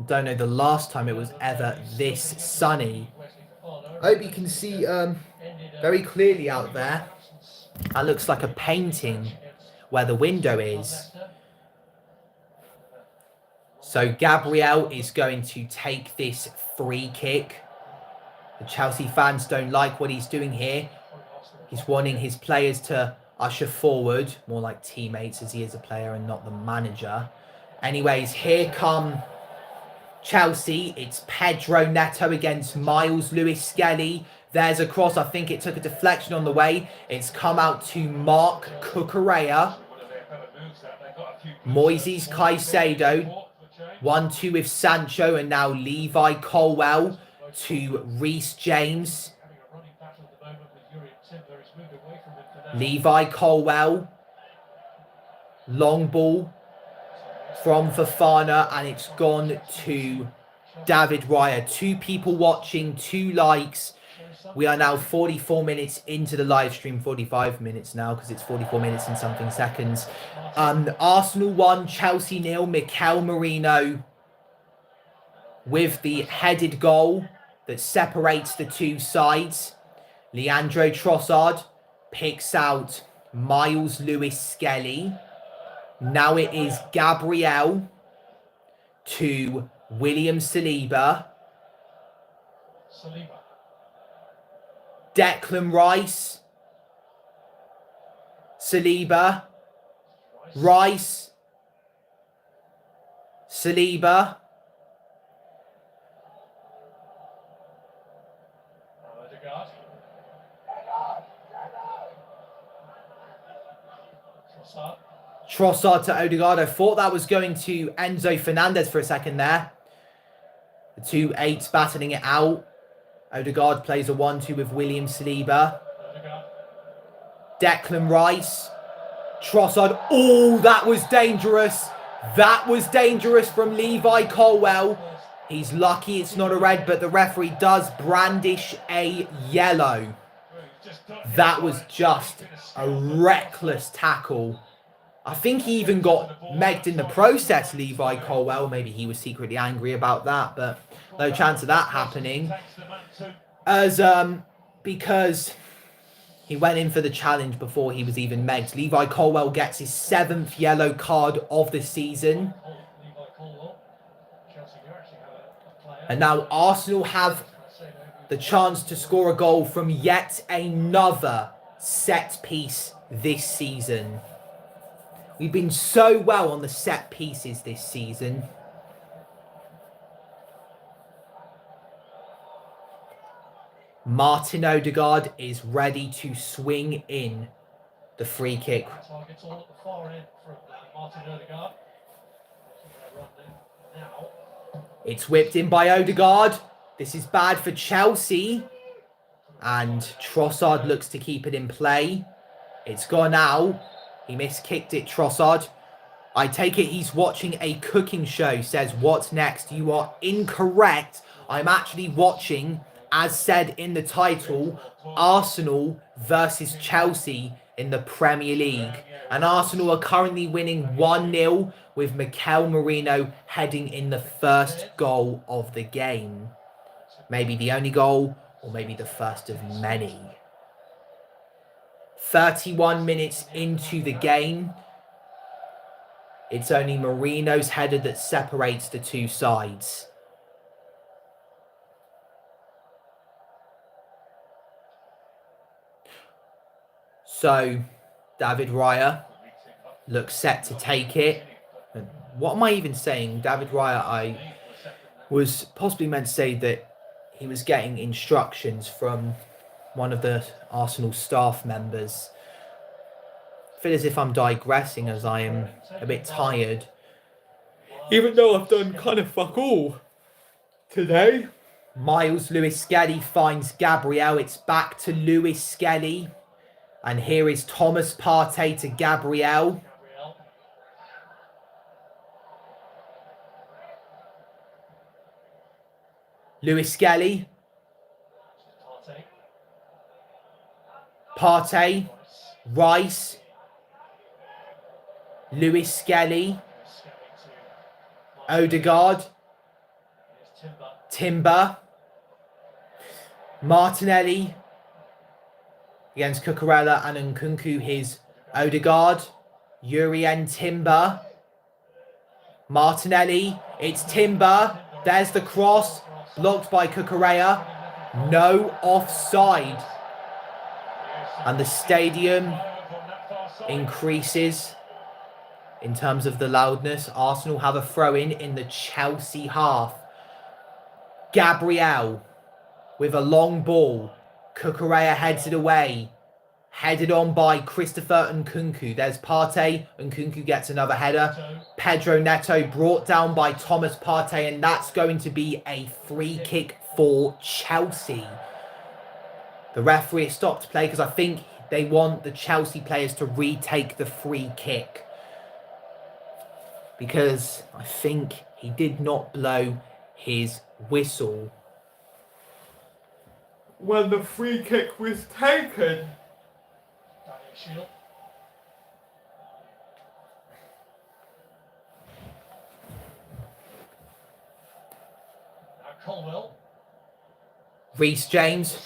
Don't know the last time it was ever this sunny. I hope you can see very clearly out there. That looks like a painting where the window is. So Gabriel is going to take this free kick. The Chelsea fans don't like what he's doing here. He's wanting his players to usher forward, more like teammates as he is a player and not the manager. Anyways, here come Chelsea. It's Pedro Neto against Miles Lewis-Skelly. There's a cross. I think it took a deflection on the way. It's come out to Mark Cucurella. Moises Caicedo. 1-2 with Sancho, and now Levi Colwill to Reece James. Levi Colwill. Long ball from Fofana, and it's gone to David Raya. 2 people watching, 2 likes. We are now 44 minutes into the live stream, 45 minutes now because it's 44 minutes and something seconds. Arsenal 1, Chelsea 0. Mikel Merino with the headed goal that separates the 2 sides. Leandro Trossard picks out Miles Lewis-Skelly. Now it is Gabriel to William Saliba. Declan Rice. Saliba. Rice. Saliba. Trossard to Odegaard. I thought that was going to Enzo Fernandez for a second there. The 2-8s battling it out. Odegaard plays a 1-2 with William Saliba. Declan Rice. Trossard. Oh, that was dangerous. That was dangerous from Levi Colwill. He's lucky it's not a red, but the referee does brandish a yellow. That was just a reckless tackle. I think he even got megged in the process, Levi Colwill. Maybe he was secretly angry about that, but no chance of that happening. Because he went in for the challenge before he was even megged. Levi Colwill gets his 7th yellow card of the season. And now Arsenal have the chance to score a goal from yet another set piece this season. We've been so well on the set pieces this season. Martin Odegaard is ready to swing in the free kick. It's whipped in by Odegaard. This is bad for Chelsea. And Trossard looks to keep it in play. It's gone out. He miskicked it, Trossard. I take it he's watching a cooking show. Says, what's next? You are incorrect. I'm actually watching, as said in the title, Arsenal versus Chelsea in the Premier League. And Arsenal are currently winning 1-0 with Mikel Merino heading in the first goal of the game. Maybe the only goal, or maybe the first of many. 31 minutes into the game. It's only Merino's header that separates the two sides. So, David Raya looks set to take it. And what am I even saying? David Raya, I was possibly meant to say that he was getting instructions from one of the Arsenal staff members. I feel as if I'm digressing as I am a bit tired. Even though I've done kind of fuck all today. Miles Lewis-Skelly finds Gabriel. It's back to Lewis-Skelly. And here is Thomas Partey to Gabriel. Lewis-Skelly. Partey. Rice. Lewis-Skelly. Odegaard. Timber. Martinelli. Against Cucurella and Nkunku, his Odegaard. Urien Timber. Martinelli. It's Timber. There's the cross. Blocked by Cucurella. No offside. And the stadium increases in terms of the loudness. Arsenal have a throw-in in the Chelsea half. Gabriel with a long ball. Cucurella heads it away. Headed on by Christopher Nkunku. There's Partey. Nkunku gets another header. Pedro Neto brought down by Thomas Partey. And that's going to be a free kick for Chelsea. The referee stopped play because I think they want the Chelsea players to retake the free kick. Because I think he did not blow his whistle when the free kick was taken. Reece James.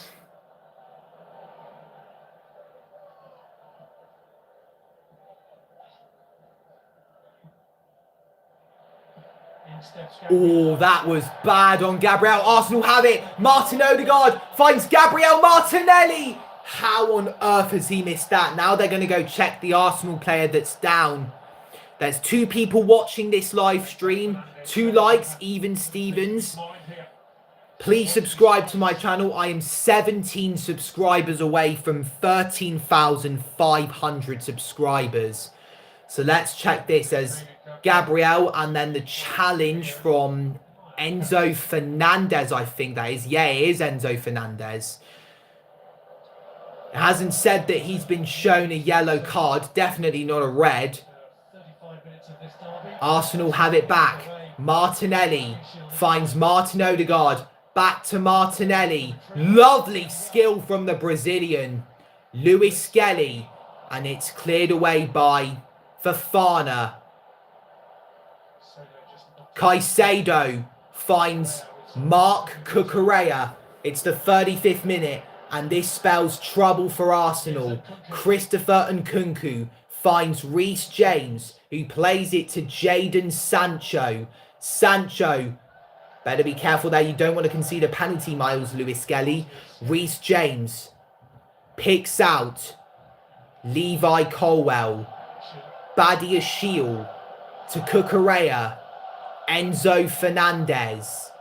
Oh, that was bad on Gabriel. Arsenal have it. Martin Odegaard finds Gabriel Martinelli. How on earth has he missed that? Now they're going to go check the Arsenal player that's down. There's 2 people watching this live stream. 2 likes, even Stevens. Please subscribe to my channel. I am 17 subscribers away from 13,500 subscribers. So let's check this as Gabriel, and then the challenge from Enzo Fernandez, I think that is. Yeah, it is Enzo Fernandez. It hasn't said that he's been shown a yellow card. Definitely not a red. Arsenal have it back. Martinelli finds Martin Odegaard. Back to Martinelli. Lovely skill from the Brazilian. Luis Skelly. And it's cleared away by Fofana. Caicedo finds Mark Cucurella. It's the 35th minute. And this spells trouble for Arsenal. Christopher Nkunku finds Reece James, who plays it to Jadon Sancho. Sancho, better be careful there. You don't want to concede a penalty, Miles Lewis Skelly. Reece James picks out Levi Colwell. Badiashile to Cucurella. Enzo Fernandez.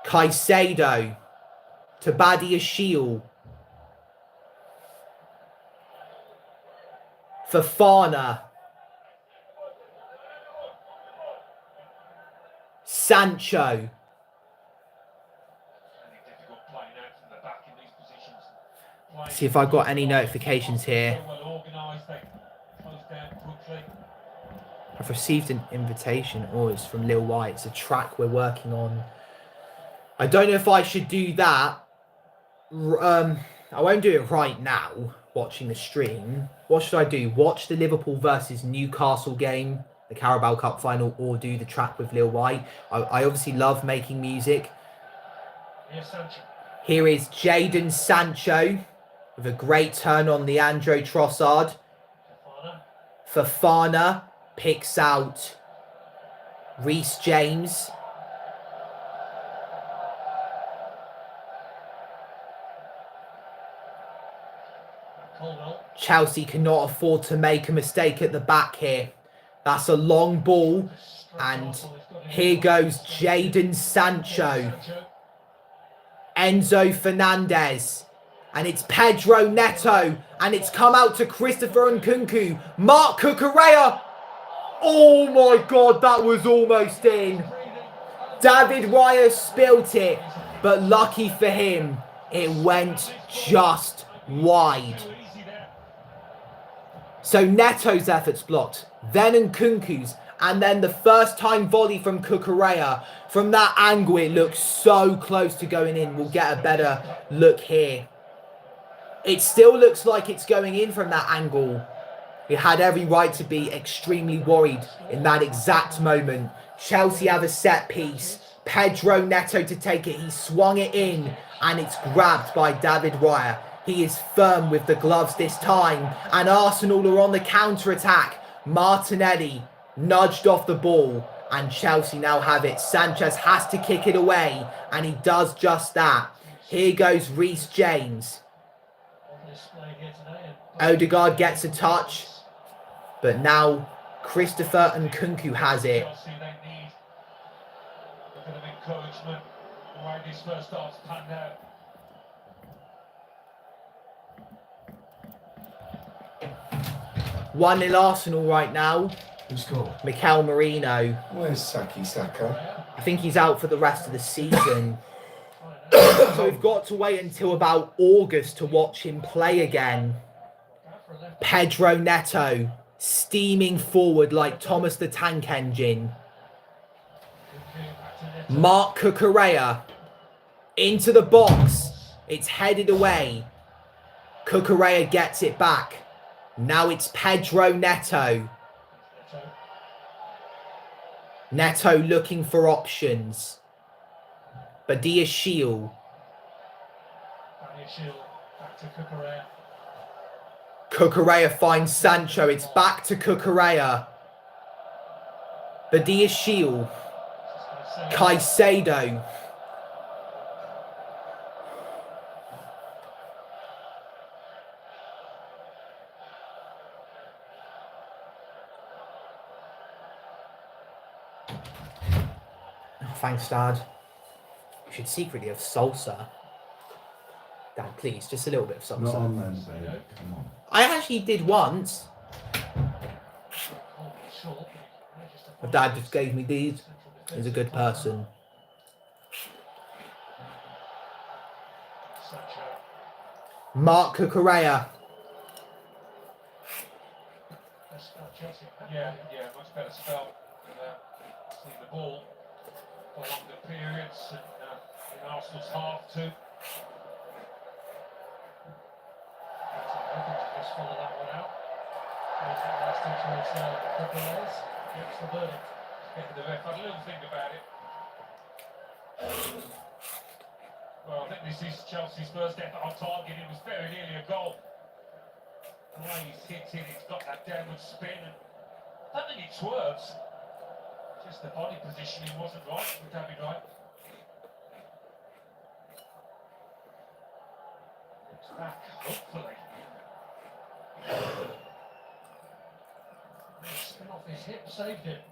Caicedo to Badiashile. Fofana. Sancho. See if I got any notifications here. I've received an invitation. Oh, it's from Lil White. It's a track we're working on. I don't know if I should do that. I won't do it right now, watching the stream. What should I do? Watch the Liverpool versus Newcastle game, the Carabao Cup final, or do the track with Lil White? I obviously love making music. Here is Jadon Sancho with a great turn on Leandro Trossard. Fofana picks out Reece James. Chelsea cannot afford to make a mistake at the back here. That's a long ball. And here goes Jadon Sancho. Enzo Fernandez. And it's Pedro Neto. And it's come out to Christopher Nkunku. Mark Cucurella. Oh my God, that was almost in. David Raya spilt it. But lucky for him, it went just wide. So Neto's efforts blocked, then Nkunku's, and then the first time volley from Cucurella. From that angle, it looks so close to going in. We'll get a better look here. It still looks like it's going in from that angle. He had every right to be extremely worried in that exact moment. Chelsea have a set piece. Pedro Neto to take it. He swung it in, and it's grabbed by David Raya. He is firm with the gloves this time. And Arsenal are on the counter-attack. Martinelli nudged off the ball. And Chelsea now have it. Sanchez has to kick it away. And he does just that. Here goes Reece James. Odegaard gets a touch. But now Christopher Nkunku has it. Encouragement. Why these first halves panned out. 1-0 Arsenal right now. Who scored? Mikel Merino. Where's Saka? I think he's out for the rest of the season. So we've got to wait until about August to watch him play again. Pedro Neto steaming forward like Thomas the Tank Engine. Mark Cucurella into the box. It's headed away. Cucurella gets it back. Now it's Pedro Neto. Neto looking for options. Badiashile. Back to Cucurella. Cucurella finds Sancho. It's back to Cucurella. Badiashile. Caicedo. Thanks, Dad. You should secretly have salsa. Dad, please, just a little bit of salsa. Not on then, babe. Come on. I actually did once. short, but he manages to My find dad his just gave me these. central He's a defensive good partner. person. Sancho. Mark Cucurella. Best spell Chelsea have had. Yeah, much better spell. Seeing the ball for longer periods and in Arsenal's half too. Hoping to just follow that one out. Goes that last touch towards Cucurella's. Gets the verdict. Yeah, the ref had a little think about it. Well, I think this is Chelsea's first effort on target. It was very nearly a goal. The way he's hit it, it's got that downward spin. And I don't think it swerves. Just the body positioning wasn't right for David Wright. Looks back, hopefully. Spin off his hip, saved it.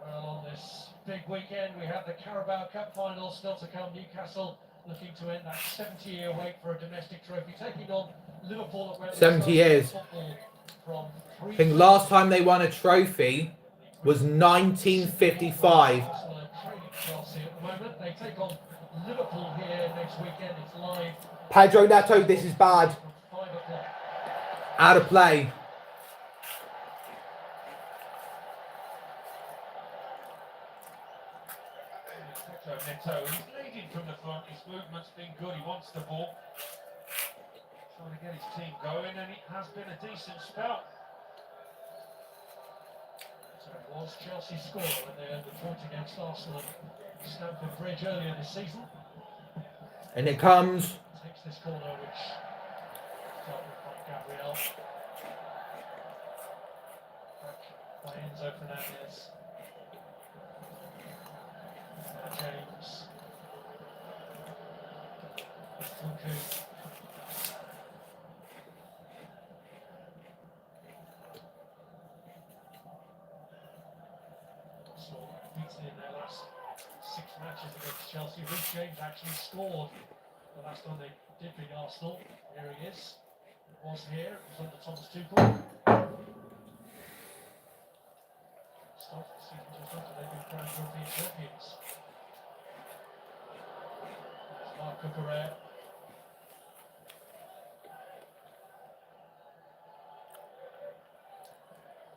Well, on this big weekend, we have the Carabao Cup final still to come. Newcastle looking to end that 70-year wait for a domestic trophy, taking on Liverpool at Wembley. 70 years. I think last time they won a trophy was 1955. Arsenal are trailing Chelsea at the moment. They take on Liverpool here next weekend. It's live Pedro Neto, this is bad. from 5 o'clock. Out of play. Pedro Neto, he's leading from the front. His movement's been good. He wants the ball. Trying to get his team going, and it has been a decent spell. So it was Chelsea score when they had the point against Arsenal at Stamford Bridge earlier this season. And it comes. Takes this corner, which dealt with by Gabriel. Back by Enzo Fernandez. Now James. Funku. Arsenal beaten in their last 6 matches against Chelsea. Reece James actually scored the last time they did beat Arsenal. Here he is. It was here. It was under Thomas Tuchel. Start the season just after they've been crowned European champions. There's Marc Cucurella.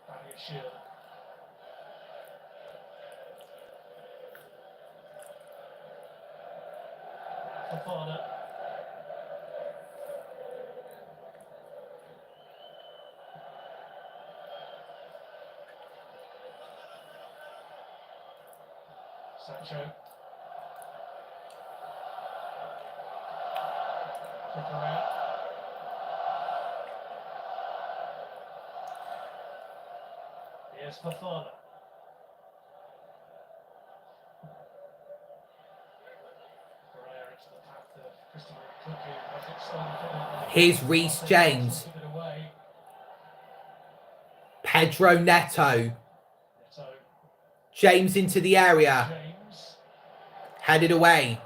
Barrier shield. Fofana. Sancho. Cucurella. Here's Fofana. Here's Reece James. Pedro Neto. James into the area. Headed away.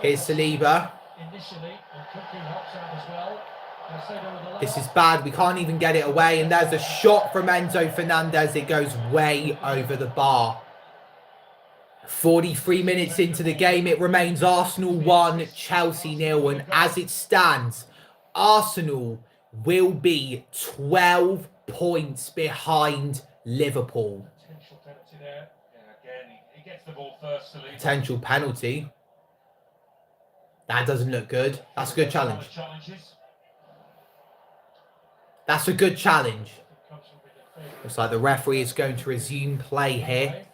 Here's Saliba. This is bad. We can't even get it away. And there's a shot from Enzo Fernandez. It goes way over the bar. 43 minutes into the game. It remains Arsenal 1, Chelsea 0. And as it stands, Arsenal will be 12 points behind Liverpool. Potential penalty there. Yeah, again, he gets the ball first. Saliba. Potential penalty. That doesn't look good. That's a good challenge. That's a good challenge. Looks like the referee is going to resume play here.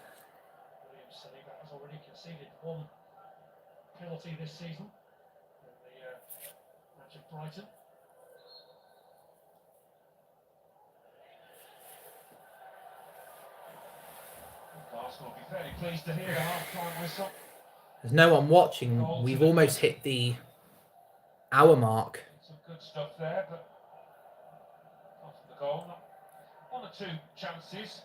Saliba has already conceded 1 penalty this season in the match at Brighton. Arsenal will be very pleased to hear the half-time whistle. There's no one watching. We've almost hit the hour mark. Some good stuff there, but after the goal, 1 or 2 chances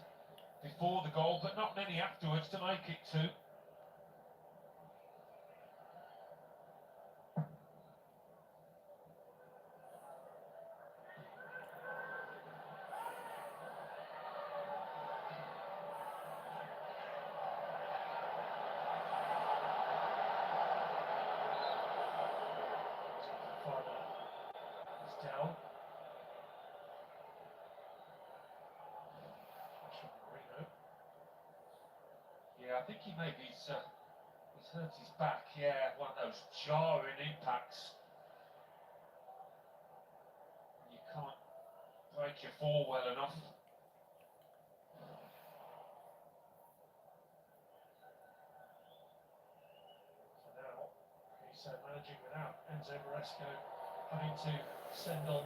before the goal, but not many afterwards to make it 2. Yeah, I think he maybe he's hurt his back. Yeah, one of those jarring impacts. You can't break your fall well enough. So now he's managing without Enzo Maresco having to send on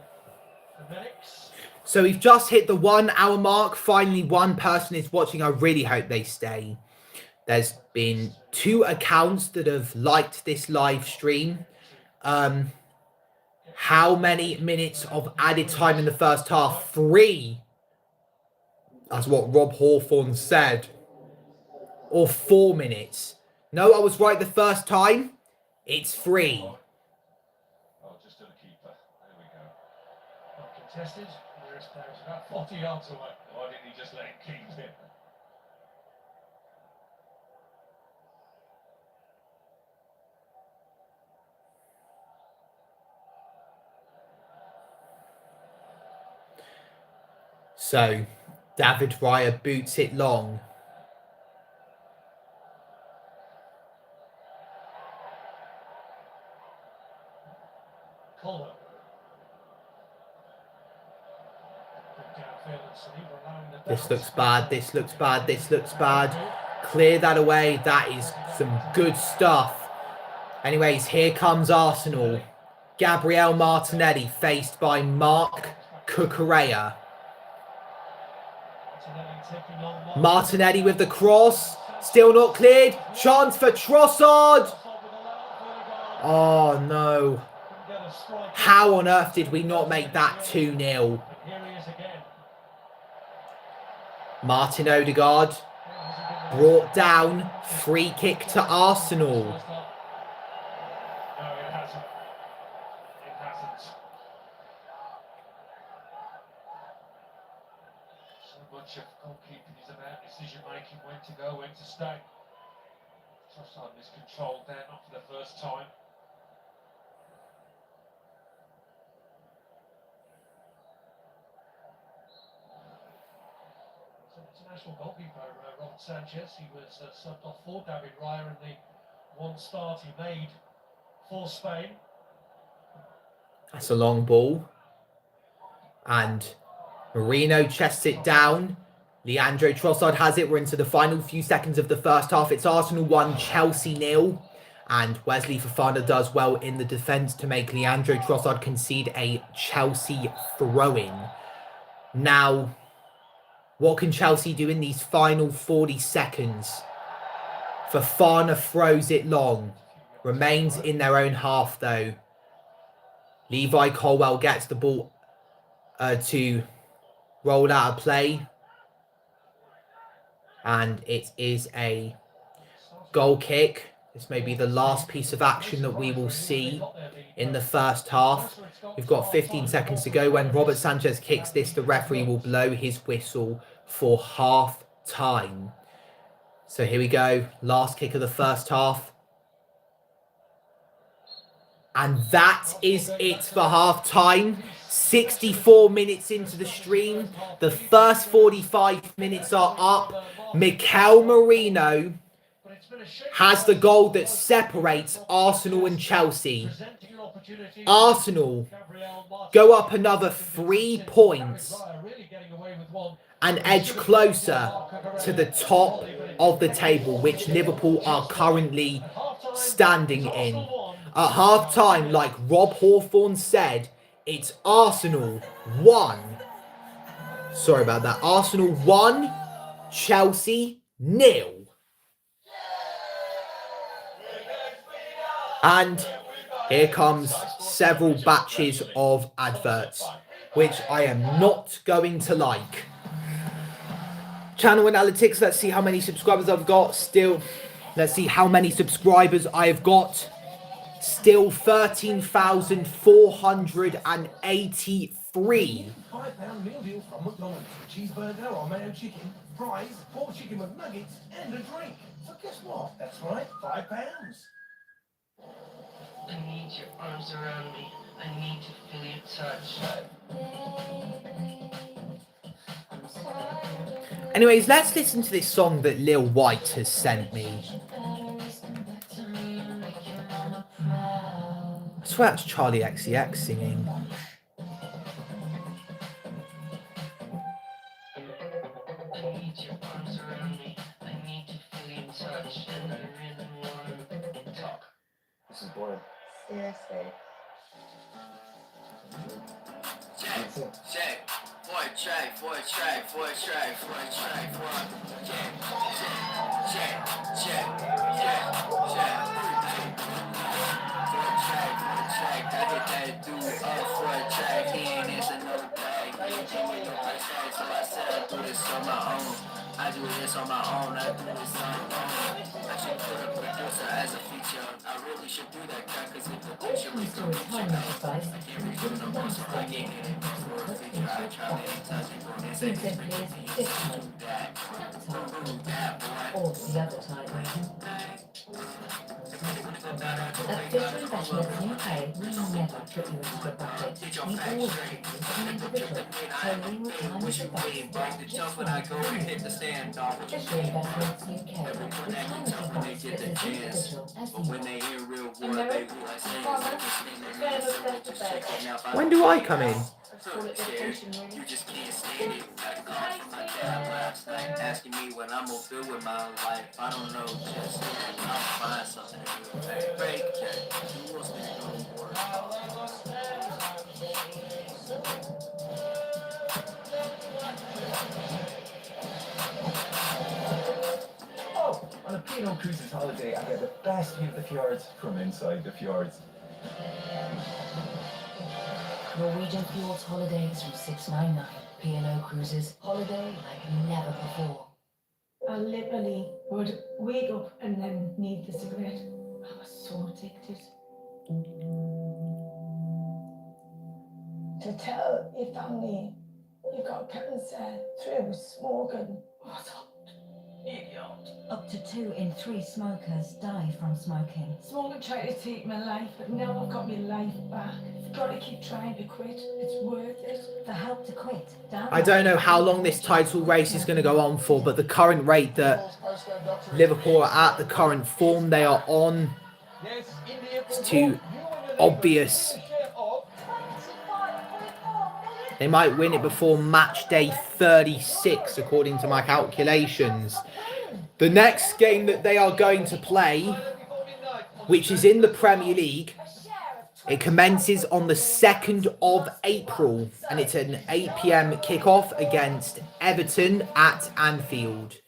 the medics. So we've just hit the 1 hour mark. Finally, one person is watching. I really hope they stay. There's been 2 accounts that have liked this live stream. How many minutes of added time in the first half? 3. That's what Rob Hawthorne said. Or 4 minutes. No, I was right the first time. It's 3. Oh, just to the keeper. There we go. Uncontested. Nearest player is about 40 yards away. Why didn't he just let him keep it? So, David Raya boots it long. Colwell. Downfield and Saliba allowing the This bounce. looks bad, this looks bad, this looks bad. Clear that away. That is some good stuff. Anyways, here comes Arsenal. Gabriel Martinelli faced by Mark Cucurella. Taking on Martinelli with the cross. Still not cleared. Chance for Trossard. Oh no. How on earth did we not make that 2-0? Here he is again. Martin Odegaard brought down. Free kick to Arsenal. No, it hasn't. It hasn't. So much of goalkeeping is about decision making, when to go, when to stay. Trossard miscontrolled there, not for the first time. International goalkeeper Robert Sanchez. He was subbed off for David Raya in the one start he made for Spain. That's a long ball. And Marino chests it down. Leandro Trossard has it. We're into the final few seconds of the first half. It's Arsenal 1, Chelsea 0. And Wesley Fofana does well in the defence to make Leandro Trossard concede a Chelsea throw-in. Now, what can Chelsea do in these final 40 seconds? Fofana throws it long. Remains in their own half though. Levi Colwell gets the ball to roll out a play. And it is a goal kick. This may be the last piece of action that we will see in the first half. We've got 15 seconds to go. When Robert Sanchez kicks this, the referee will blow his whistle for half time. So here we go. Last kick of the first half. And that is it for half time. 64 minutes into the stream. The first 45 minutes are up. Mikel Merino has the goal that separates Arsenal and Chelsea. Arsenal go up another 3 points and edge closer to the top of the table, which Liverpool are currently standing in. At half time, like Rob Hawthorne said, it's Arsenal 1. Sorry about that. Arsenal 1, Chelsea 0. And here comes several batches of adverts, which I am not going to like. Channel analytics, let's see how many subscribers I've got. Still, let's see how many subscribers I've got. Still 13,483. £5 meal deal from McDonald's. Cheeseburger or mayo chicken, fries, pork chicken with nuggets, and a drink. So guess what? That's right, £5. I need your arms around me. I need to feel your touch. Anyways, let's listen to this song that Lil White has sent me. I swear that's Charlie XCX singing. I need your arms around me. I need to feel in touch, and I really want to talk. This is boring. Seriously. Check. For a track. I get that dude up for a track. He ain't answer no bag. He ain't give me no price tag, so I said I do this on my own. I do this on my own. I do this on my own. I should put a producer as a feature. I really should do that cut, cause if the picture was the feature, I can't reach you no more, so I can't get it for a feature. I tried many times before, and it's Simply is this type, that. or the other type. At Fisher Investments UK, we never put you into a bucket. We always treat you as an individual. So we will time Wish the you wouldn't best. break the jump when I go and hit the stand off. Fisher Investments UK, we time the best as individual as But you when are. they hear real war, they realize When do I come in? you just can't stand it. Got a call from my dad last night asking me what I'm gonna do with my life. I don't know, just I'll find something to do. Break it. Who wants to do work? Oh, on a P&O Cruises holiday, I get the best view of the fjords from inside the fjords. Norwegian Fjords Holidays from 699. P&O Cruises. Holiday like never before. I literally would wake up and then need the cigarette. I was so addicted. To tell your family you've got cancer through smoking. What an idiot. Up to 2 in 3 smokers die from smoking. Smoking tried to take my life, but now I've got my life back. I've got to keep trying to quit. It's worth it. For help to quit, I don't know how long this title race is going to go on for, but the current rate that Liverpool are at, the current form they are on, it's too obvious. They might win it before match day 36, according to my calculations. The next game that they are going to play, which is in the Premier League, it commences on the 2nd of April, and it's an 8 PM kickoff against Everton at Anfield.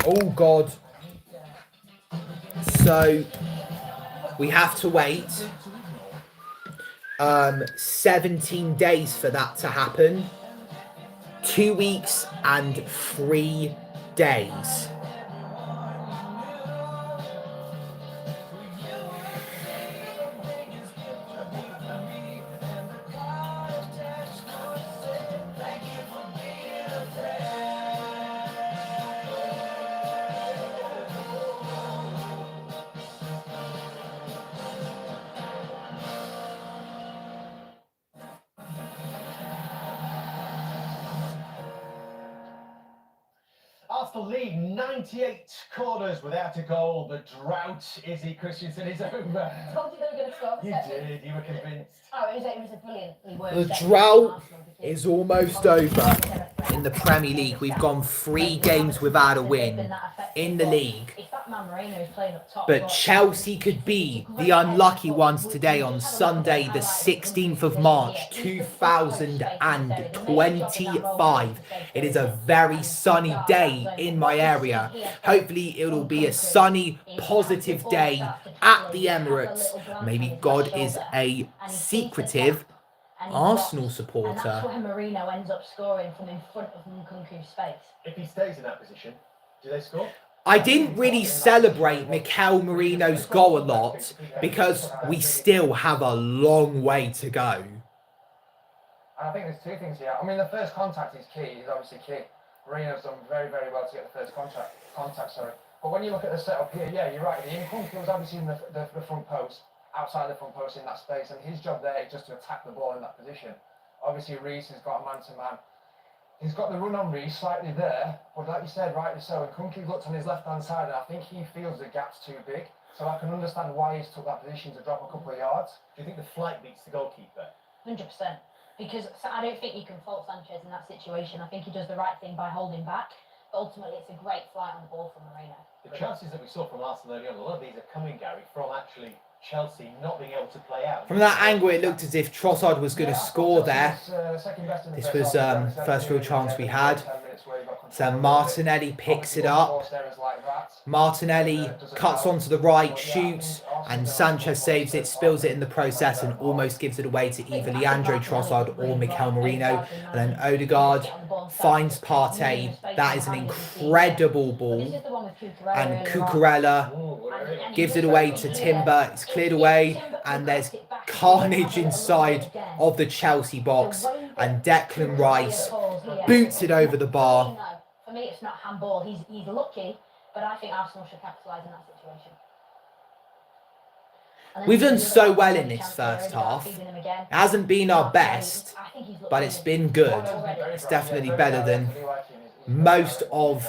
Oh, God. So, we have to wait 17 days for that to happen. 2 weeks and 3 days. Arsenal lead 98 corners without a goal. The drought, Izzy Christensen, is over. Told you they were going to score. You did, you were convinced. Oh, it was a brilliantly worked The set drought from Arsenal is almost over in the Premier League. We've gone 3 games without a win in the league. If that man Moreno is playing up top, But Chelsea could be the unlucky ones today on Sunday, the 16th of March, 2025. It is a very sunny day in my area. Hopefully it'll be a sunny, positive day at the Emirates. Maybe God is a secretive Arsenal and that's supporter. where Marino ends up scoring from in front of Nkunku's space. If he stays in that position, do they score? I didn't really celebrate Mikel Merino's goal a lot because we still have a long way to go. I think there's 2 things here. I mean, the first contact is key. Is obviously key. Marino's done very, very well to get the first contact. But when you look at the setup here, yeah, you're right. The Nkunku was obviously in the front post, outside the front post in that space, and his job there is just to attack the ball in that position. Obviously, Reece has got a man-to-man He's got the run on Reece slightly there, but like you said, rightly so. And Kunke looked on his left-hand side, and I think he feels the gap's too big. So I can understand why he's took that position to drop a couple of yards. Do you think the flight beats the goalkeeper? 100%. Because I don't think you can fault Sanchez in that situation. I think he does the right thing by holding back. But ultimately, it's a great flight on the ball from Moreno. The chances that we saw from Arsenal early on, a lot of these are coming, Gary, from actually Chelsea not being able to play out. From that angle, it looked as if Trossard was going to score there. This was first real chance we had. So Martinelli picks it up. Martinelli cuts onto the right, shoots, and Sanchez saves it, spills it in the process, and almost gives it away to either Leandro Trossard or Mikel Merino. And then Odegaard finds Partey. That is an incredible ball. And Cucurella gives it away to Timber. It's cleared away, and there's carnage inside of the Chelsea box. And Declan Rice boots it over the bar. For me, it's not handball. He's lucky, but I think Arsenal should capitalise in that situation. We've done so well in this first half. It hasn't been our best, but it's been good. It's definitely better than most of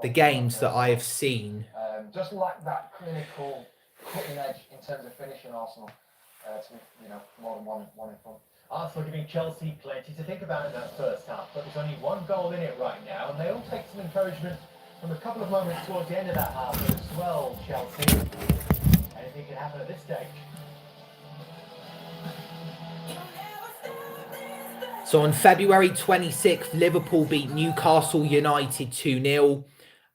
the games that I have seen. Just like that clinical cutting edge in terms of finishing Arsenal to be, more than one in front. Arsenal giving Chelsea plenty to think about in that first half, but there's only one goal in it right now, and they all take some encouragement from a couple of moments towards the end of that half as well, Chelsea. Anything can happen at this stage. So on February 26th, Liverpool beat Newcastle United 2-0.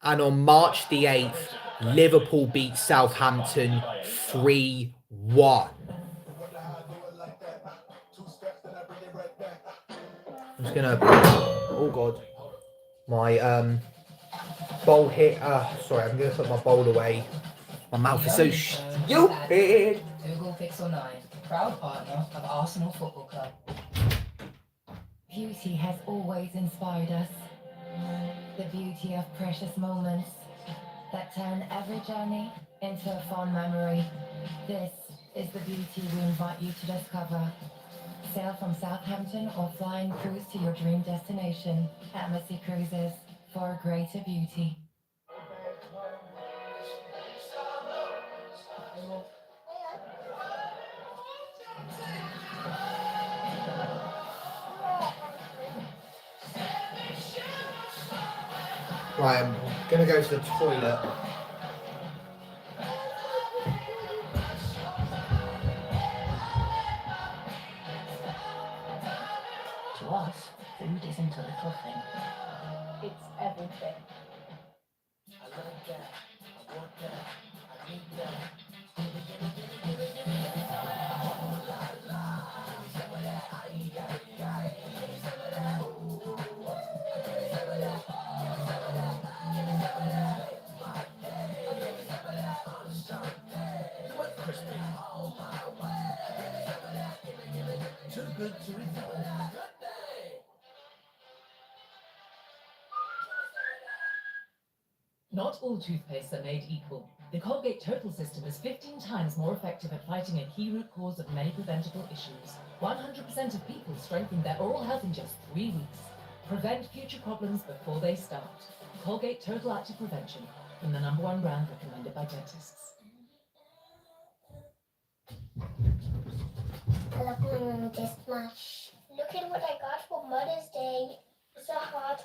And on March the 8th, Liverpool beat Southampton 3-1. I'm just gonna, oh god, my bowl hit, sorry, I'm gonna put my bowl away. My mouth is so stupid. Google Pixel 9, proud partner of Arsenal Football Club. Beauty has always inspired us. The beauty of precious moments that turn every journey into a fond memory. This is the beauty we invite you to discover. Sail from Southampton or flying cruise to your dream destination. Embassy Cruises, for greater beauty. Right, I'm gonna go to the toilet. To us, food isn't a little thing. It's everything. I love that. I want that. I need that. Too good to ignore. Not all toothpastes are made equal. The Colgate Total system is 15 times more effective at fighting a key root cause of many preventable issues. 100% of people strengthen their oral health in just 3 weeks. Prevent future problems before they start. Colgate Total Active Prevention, from the #1 brand recommended by dentists. I love my mum this much. Look at what I got for Mother's Day. It's a heart.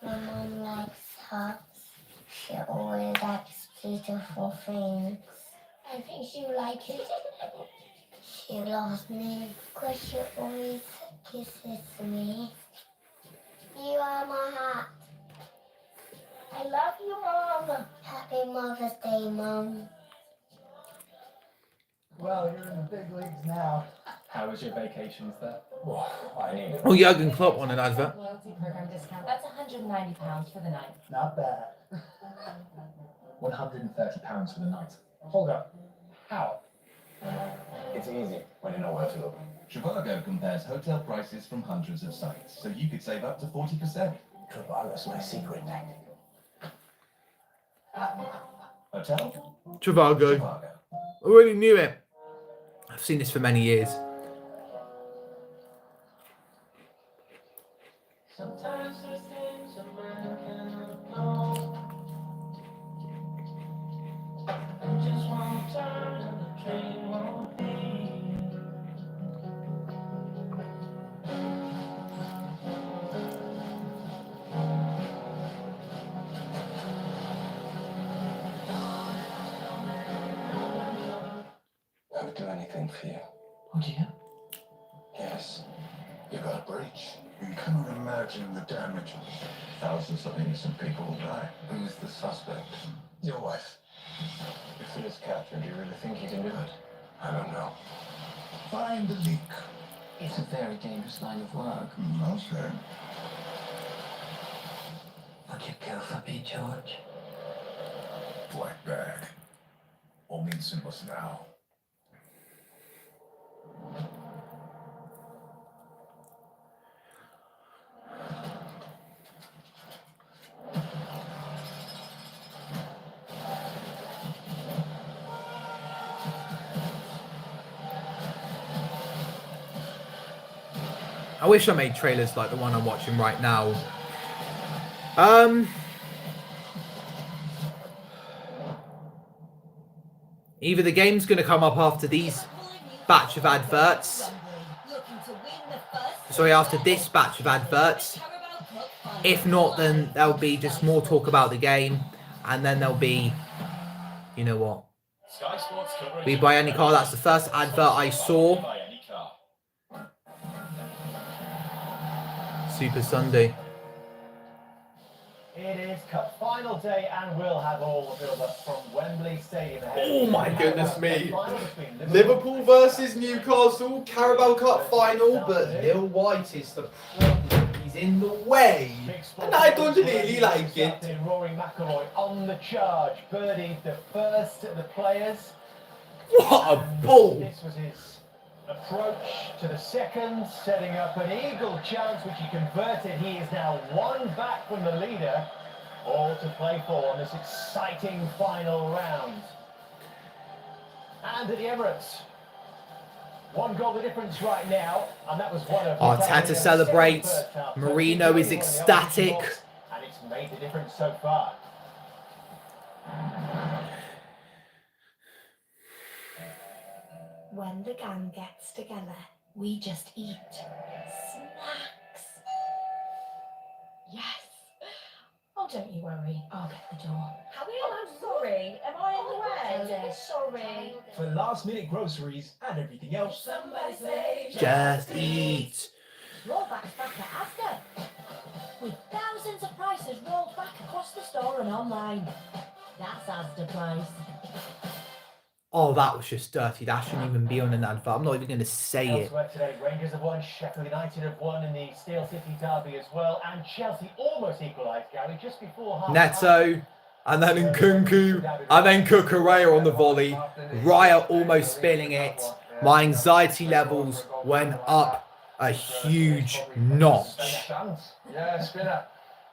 My mom likes hearts. She always likes beautiful things. I think she will like it. She loves me because she always kisses me. You are my heart. I love you, Mom. Happy Mother's Day, Mom. Well, you're in the big leagues now. How was your vacations there? I need it. Oh, Jurgen Klopp on an advert. Loyalty program discount. That's £190 for the night. Not bad. £130 for the night. Hold up. How? It's easy when you know where to look. Trivago compares hotel prices from hundreds of sites, so you could save up to 40%. Trivago's my secret tactic. Hotel? Trivago. I already knew it. I've seen this for many years. Sometimes there's things a man cannot know. And just one turn and the train won't leave. I would do anything for you. Would you? Yes. You got a breach. You cannot imagine the damage. Thousands of innocent people will die. Who's the suspect? Your wife. If it is Catherine, do you really think you can do it? I don't know. Find the leak. It's a very dangerous line of work. No, sir. Would you kill for me, George? Black bag. All means sinless now. I wish I made trailers like the one I'm watching right now. Either the game's going to come up after these batch of adverts. Sorry, after this batch of adverts. If not, then there'll be just more talk about the game. And then there'll be, you know what? We buy any car. That's the first advert I saw. Super Sunday. It is cup final day and we'll have all the build-up from Wembley Stadium ahead. Oh my goodness me. Liverpool versus Newcastle, Carabao Cup final, but Lil White is the problem. He's in the way. And I don't really like it. Rory McIlroy on the charge. Birdie the first of the players. What a ball. This was his approach to the second, setting up an eagle chance which he converted. He is now one back from the leader. All to play for on this exciting final round. And at the Emirates, one goal the difference right now, and that was one of Arteta celebrates. Marino is ecstatic. And it's made the difference so far. When the gang gets together, we just eat snacks. Yes. Oh, don't you worry. I'll get the door. How I'm sorry. Am I in the way? Sorry. For last-minute groceries and everything else. Somebody say. Just eat. Rollback's back at Asda. With thousands of prices rolled back across the store and online. That's Asda price. Oh, that was just dirty. That shouldn't even be on an advert. I'm not even going to say it. Elsewhere today, Rangers have won, Sheffield United have won in the Steel City derby as well, and Chelsea almost equalised, Gary, just before half. Neto, and then Nkunku, and then Kukurea on the volley. Raya almost spilling it. My anxiety levels went up a huge notch. Yeah, spinner.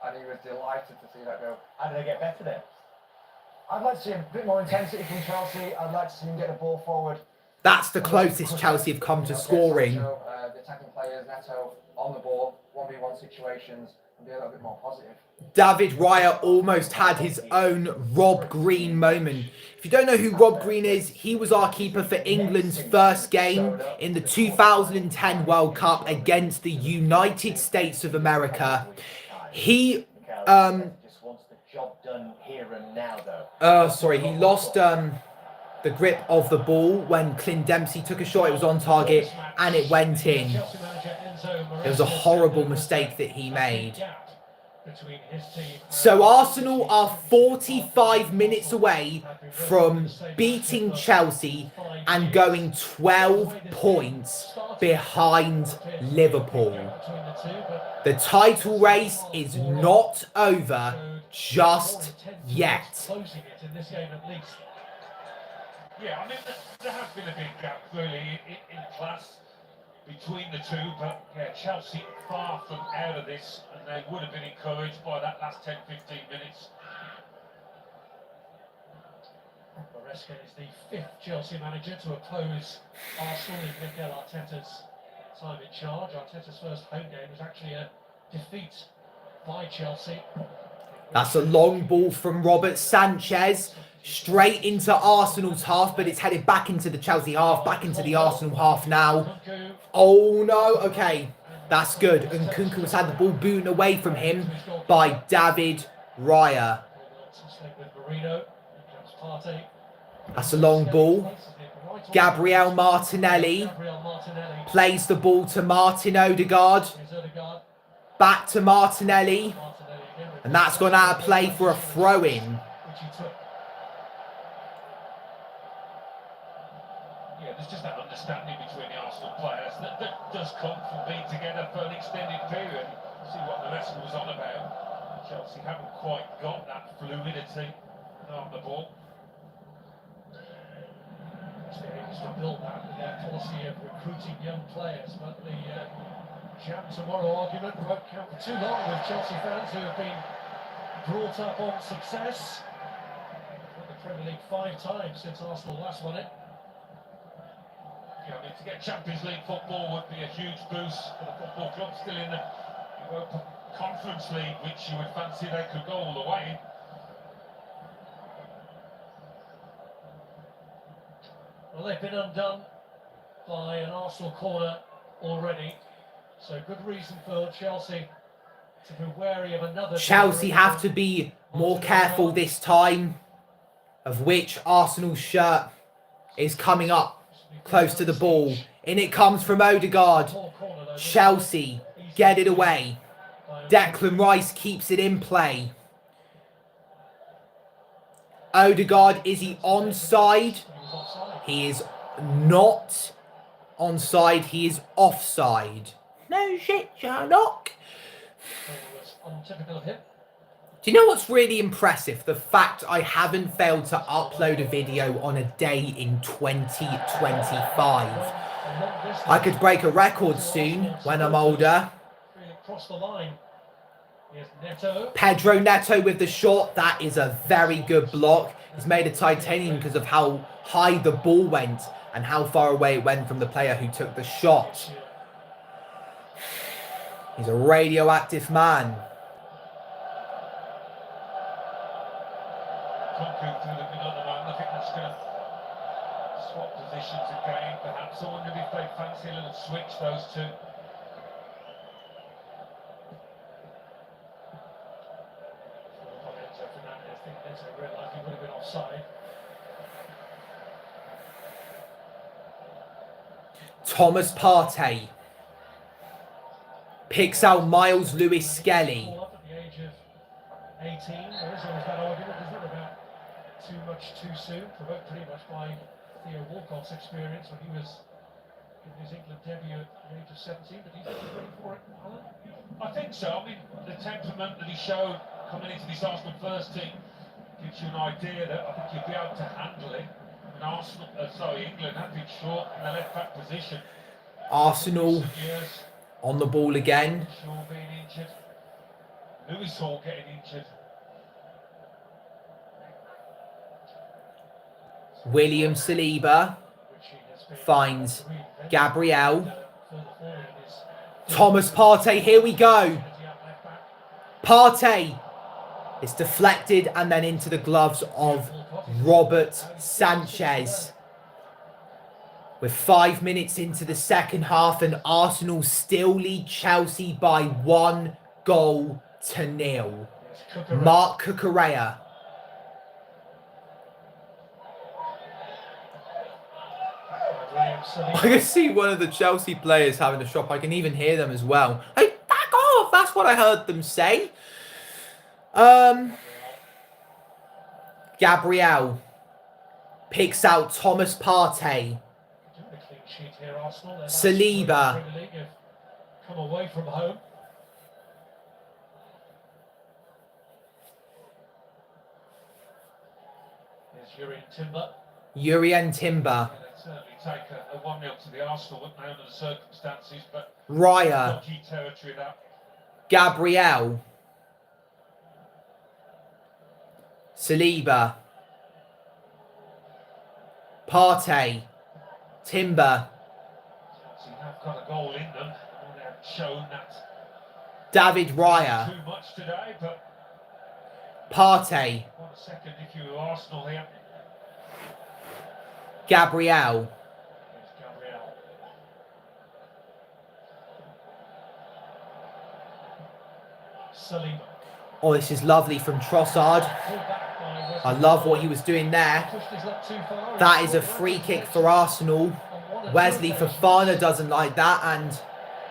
And he was delighted to see that go. How did they get better then? I'd like to see a bit more intensity from Chelsea. I'd like to see him get the ball forward. That's the closest Chelsea have come to scoring. The attacking players, Neto, on the ball, 1v1 situations, and be a little bit more positive. David Raya almost had his own Rob Green moment. If you don't know who Rob Green is, he was our keeper for England's first game in the 2010 World Cup against the United States of America. He just wants the job done here and now, though. He lost the grip of the ball when Clint Dempsey took a shot. It was on target and it went in. It was a horrible mistake that he made. So Arsenal are 45 minutes away from beating Chelsea and going 12 points behind Liverpool. The title race is not over just yet. Yeah, I mean, there has been a big gap, really, in class between the two, but yeah, Chelsea far from out of this, and they would have been encouraged by that last 10-15 minutes. Maresca is the fifth Chelsea manager to oppose Arsenal in Mikel Arteta's time in charge. Arteta's first home game was actually a defeat by Chelsea. That's a long ball from Robert Sanchez. Straight into Arsenal's half, but it's headed back into the Chelsea half, back into the Arsenal half now. Oh no, okay. That's good. And Nkunku has had the ball booted away from him by David Raya. That's a long ball. Gabriel Martinelli plays the ball to Martin Odegaard. Back to Martinelli. And that's gone out of play for a throw-in. Yeah, there's just that understanding between the Arsenal players that does come from being together for an extended period. See what the rest was on about. Chelsea haven't quite got that fluidity on the ball. They used to build that with their policy of recruiting young players, but the jam tomorrow argument won't count for too long with Chelsea fans who have been brought up on success. Won the Premier League 5 times since Arsenal last won it. Yeah, I mean, to get Champions League football would be a huge boost for the football club. Still in the Europa Conference League, which you would fancy they could go all the way. Well, they've been undone by an Arsenal corner already, so good reason for Chelsea to be wary of another. Chelsea have to be more careful this time of which Arsenal's shirt is coming up close to the ball. In it comes from Odegaard. Chelsea get it away. Declan Rice keeps it in play. Odegaard, is he onside? He is not onside. He is offside. No shit, Sherlock. Do you know what's really impressive? The fact I haven't failed to upload a video on a day in 2025. I could break a record soon when I'm older. Pedro Neto with the shot. That is a very good block. He's made a titanium because of how high the ball went and how far away it went from the player who took the shot. He's a radioactive man. Through the middle of the man. I think that's going to swap positions again, perhaps. I wonder if they fancy a little switch, those two. Thomas Partey picks out Miles Lewis Skelly. At the age of 18, there is always that argument, isn't there, about too much too soon, provoked pretty much by Theo Walcott's experience when he was in his England debut at the age of 17, but he's ready for it, Alan? I think so. I mean, the temperament that he showed coming into this Arsenal first team gives you an idea that I think you'll be able to handle it. And England have been short in the left back position. Arsenal on the ball again. Shaw being injured. Lewis Hall getting injured. William Saliba finds Gabriel. Thomas Partey, here we go. Partey is deflected and then into the gloves of Robert Sanchez. We're 5 minutes into the second half and Arsenal still lead Chelsea by 1-0. Mark Cucurella. I can see one of the Chelsea players having a shop. I can even hear them as well. Hey, back off! That's what I heard them say. Gabriel picks out Thomas Partey. Saliba. Come away from home. Here's Urian Timber. Certainly take a 1-0 to the Arsenal, wouldn't they, under the circumstances, but Raya. dodgy territory that. Gabriel. Saliba. Partey. Timber. Chelsea have got a goal in them, and they have shown that David Raya. Too much today, but Partey. 1 second if you were Arsenal here. Gabriel. Here's Gabriel. Saliba. Oh, this is lovely from Trossard. Pulled back by Wesley I love what Fofana. he was doing there. Pushed his luck too far. That is a free kick for Arsenal. Wesley Fofana doesn't like that, and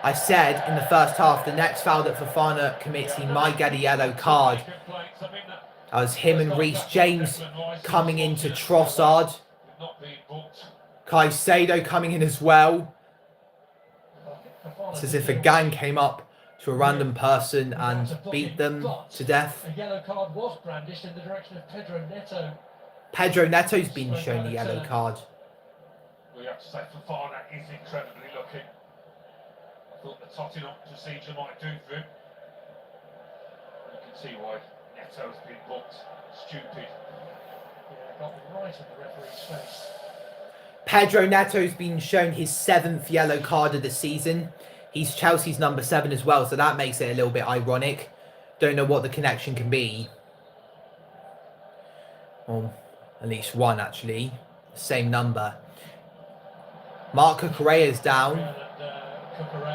I said in the first half, the next foul that Fofana commits, he might get a yellow card. That was him and Reece James coming into Trossard. Not being booked. Caicedo coming in as well. It's as if a gang came up to a random person and beat them to death. A yellow card was brandished in the direction of Pedro Neto. Pedro Neto's been shown the yellow card. We have to say Fofana is incredibly lucky. I thought the totting up procedure might do for him. You can see why Neto's been booked. Stupid. Yeah, got right in the referee's face. Pedro Neto's been shown his 7th yellow card of the season. He's Chelsea's number 7 as well, so that makes it a little bit ironic. Don't know what the connection can be. Well, at least one actually. Same number. Marc Cucurella's down.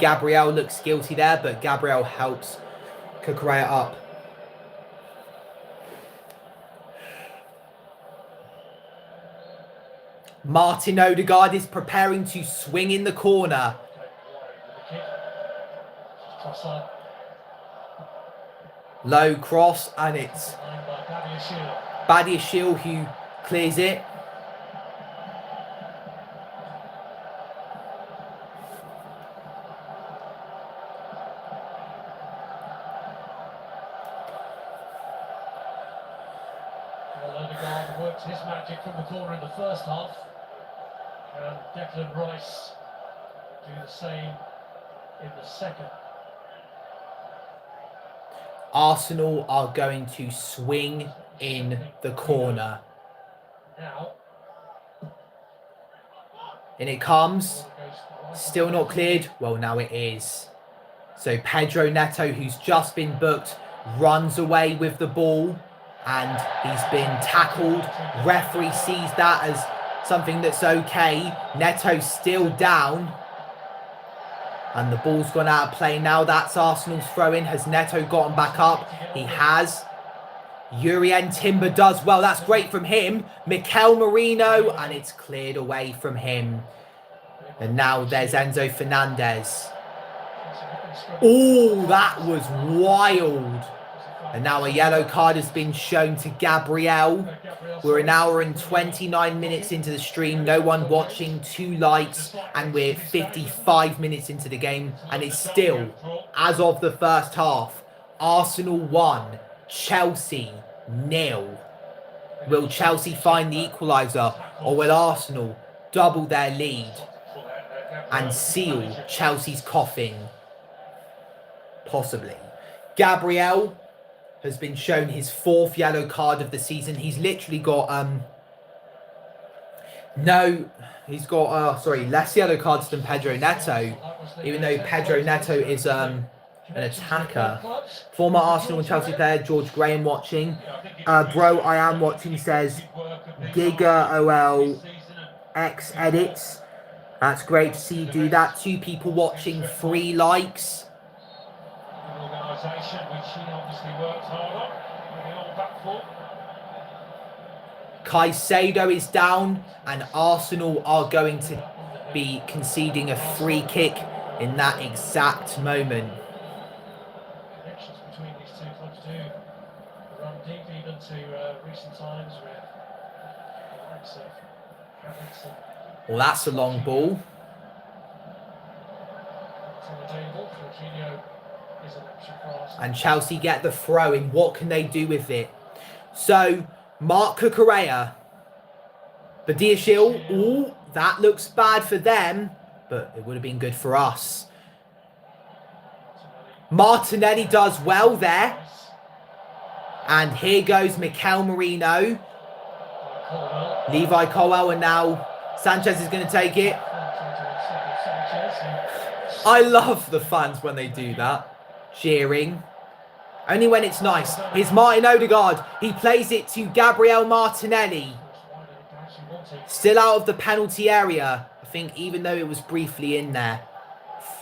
Gabriel looks guilty there, but Gabriel helps Cucurella up. Martin Odegaard is preparing to swing in the corner. Low cross, and it's Badiashile who clears it. Well, Odegaard worked his magic from the corner in the first half. And Declan Rice do the same in the second. Arsenal are going to swing in the corner. Now, In it comes. Still not cleared. Well, now it is. So Pedro Neto, who's just been booked, runs away with the ball. And he's been tackled. Referee sees that as something that's okay. Neto's still down. And the ball's gone out of play now. That's Arsenal's throw-in. Has Neto gotten back up? He has. Urien Timber does well. That's great from him. Mikel Merino. And it's cleared away from him. And now there's Enzo Fernandez. Oh, that was wild. And now a yellow card has been shown to Gabriel. We're an hour and 29 minutes into the stream. No one watching, 2 likes. And we're 55 minutes into the game. And it's still, as of the first half, Arsenal 1, Chelsea 0. Will Chelsea find the equaliser? Or will Arsenal double their lead and seal Chelsea's coffin? Possibly. Gabriel has been shown his 4th yellow card of the season. He's literally got less yellow cards than Pedro Neto, even though Pedro Neto is an attacker. Former Arsenal and Chelsea player George Graham watching. Bro, I am watching, says Giga OL X edits. That's great to see you do that. 2 people watching, 3 likes. Organisation which he obviously worked hard on with the old back four. Caicedo is down, and Arsenal are going to be conceding a free kick in that exact moment. Connections between these two clubs do run deep even to recent times with the likes of Havertz and Well, that's a long ball. available. Jorginho is an option for Arsenal. And Chelsea get the throw in. What can they do with it? So, Marc Cucurella. Badiashile. Ooh, that looks bad for them. But it would have been good for us. Martinelli does well there. And here goes Mikel Merino. Levi Colwell, and now Sanchez is going to take it. I love the fans when they do that. Jeering. Only when it's nice. Here's Martin Odegaard. He plays it to Gabriel Martinelli. Still out of the penalty area. I think even though it was briefly in there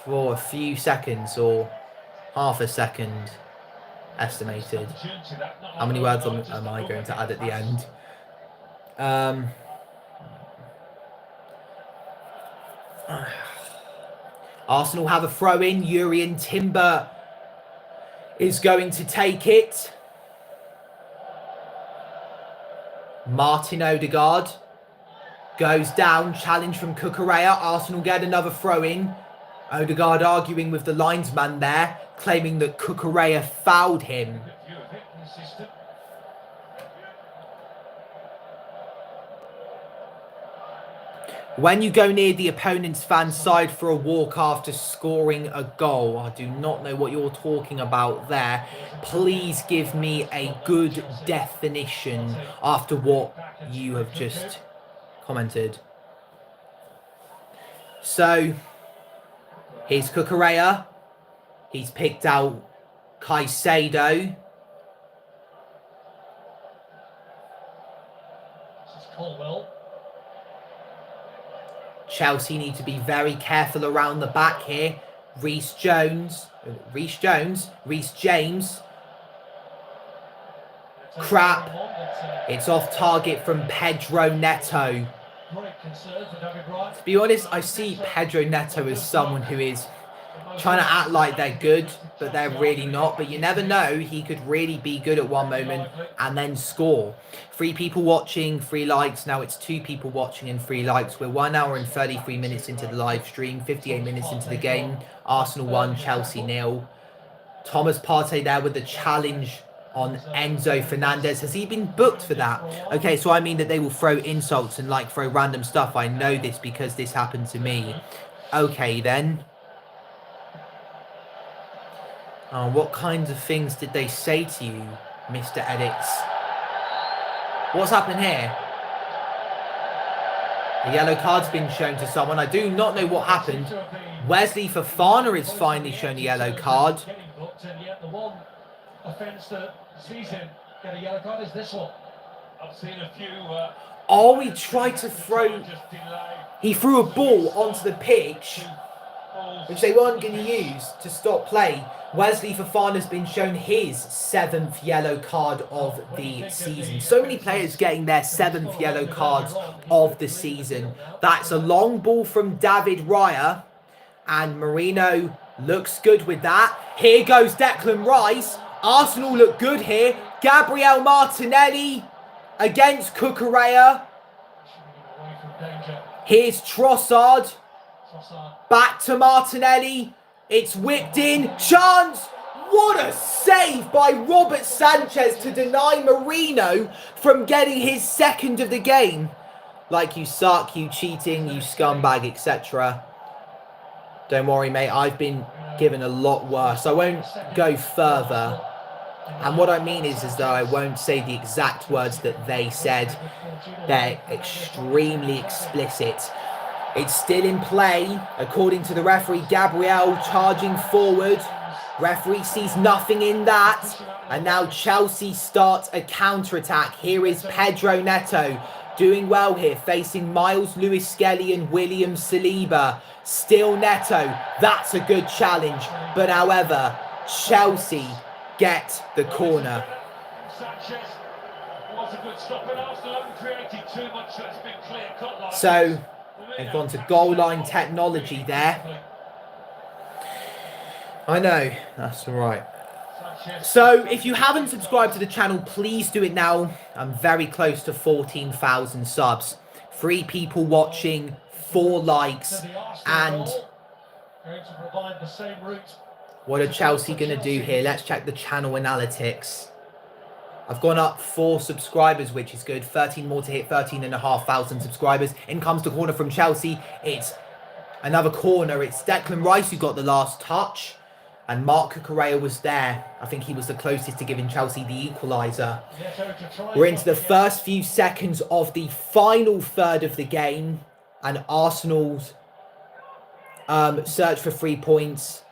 for a few seconds or half a second estimated. How many words am I going to add at the end? Arsenal have a throw in. Urian Timber is going to take it. Martin Odegaard goes down. Challenge from Cucurella. Arsenal get another throw in. Odegaard arguing with the linesman there, claiming that Cucurella fouled him. When you go near the opponent's fan side for a walk after scoring a goal, I do not know what you're talking about there. Please give me a good definition after what you have just commented. So, here's Cucurella. He's picked out Caicedo. This is Colwell. Chelsea need to be very careful around the back here. Reece James. Crap. It's off target from Pedro Neto. To be honest, I see Pedro Neto as someone who is trying to act like they're good, but they're really not. But you never know, he could really be good at one moment and then score. 3 people watching, 3 likes. Now it's 2 people watching and 3 likes. We're 1 hour and 33 minutes into the live stream, 58 minutes into the game. Arsenal 1, Chelsea 0. Thomas Partey there with the challenge on Enzo Fernandez. Has he been booked for that? Okay, so I mean that they will throw insults and like throw random stuff. I know this because this happened to me. Okay then. What kinds of things did they say to you, Mr. Edits? What's happened here? A yellow card's been shown to someone. I do not know what happened. Wesley Fofana is finally shown a yellow card. The one offence that sees him get a yellow card is this one. I've seen a few. Oh, he tried to throw. He threw a ball onto the pitch, which they weren't going to use to stop play. Wesley Fofana's been shown his 7th yellow card of the season. So many players getting their 7th yellow cards of the season. That's a long ball from David Raya. And Marino looks good with that. Here goes Declan Rice. Arsenal look good here. Gabriel Martinelli against Cucurella. Here's Trossard. Back to Martinelli. It's whipped in. Chance! What a save by Robert Sanchez to deny Marino from getting his 2nd of the game. Like, you suck, you cheating, you scumbag, etc. Don't worry, mate. I've been given a lot worse. I won't go further. And what I mean is that I won't say the exact words that they said. They're extremely explicit. It's still in play, according to the referee. Gabriel charging forward. Referee sees nothing in that. And now Chelsea start a counter-attack. Here is Pedro Neto doing well here, facing Miles Lewis-Skelly and William Saliba. Still Neto. That's a good challenge. But however, Chelsea get the corner. So they've gone to goal line technology there. I know, that's alright. So if you haven't subscribed to the channel, please do it now. I'm very close to 14,000 subs. 3 people watching, 4 likes, and what are Chelsea going to do here? Let's check the channel analytics. I've gone up 4 subscribers, which is good. 13 more to hit 13,500 subscribers. In comes the corner from Chelsea. It's another corner. It's Declan Rice who got the last touch. And Marc Cucurella was there. I think he was the closest to giving Chelsea the equaliser. We're into the first few seconds of the final third of the game. And Arsenal's search for 3 points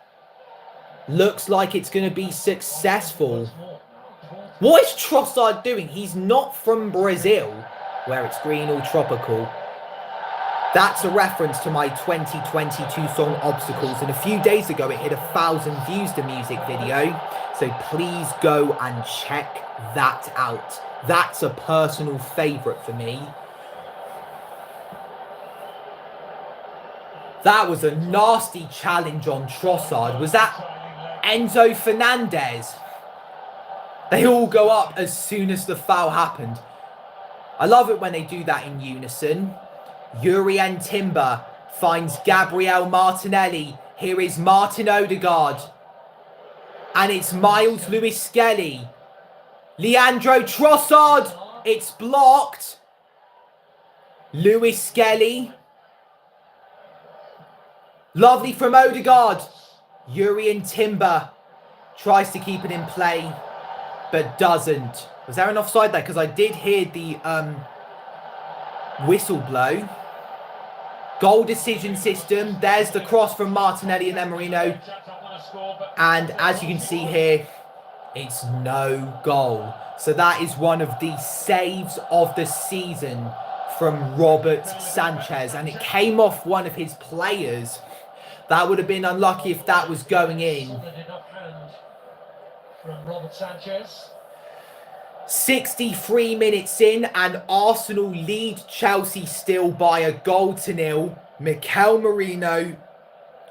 Looks like it's going to be successful. What is Trossard doing? He's not from Brazil, where it's green or tropical. That's a reference to my 2022 song Obstacles, and a few days ago it hit 1,000 views, the music video, so please go and check that out. That's a personal favourite for me. That was a nasty challenge on Trossard. Was that Enzo Fernandez? They all go up as soon as the foul happened. I love it when they do that in unison. Jurrien Timber finds Gabriel Martinelli. Here is Martin Odegaard. And it's Miles Lewis Skelly. Leandro Trossard. It's blocked. Lewis Skelly. Lovely from Odegaard. Jurrien Timber tries to keep it in play, but doesn't. Was there an offside there? Because I did hear the whistle blow. Goal decision system. There's the cross from Martinelli and then Marino. And as you can see here, it's no goal. So that is one of the saves of the season from Robert Sanchez. And it came off one of his players. That would have been unlucky if that was going in. From Robert Sanchez. 63 minutes in and Arsenal lead Chelsea still by 1-0. Mikel Merino,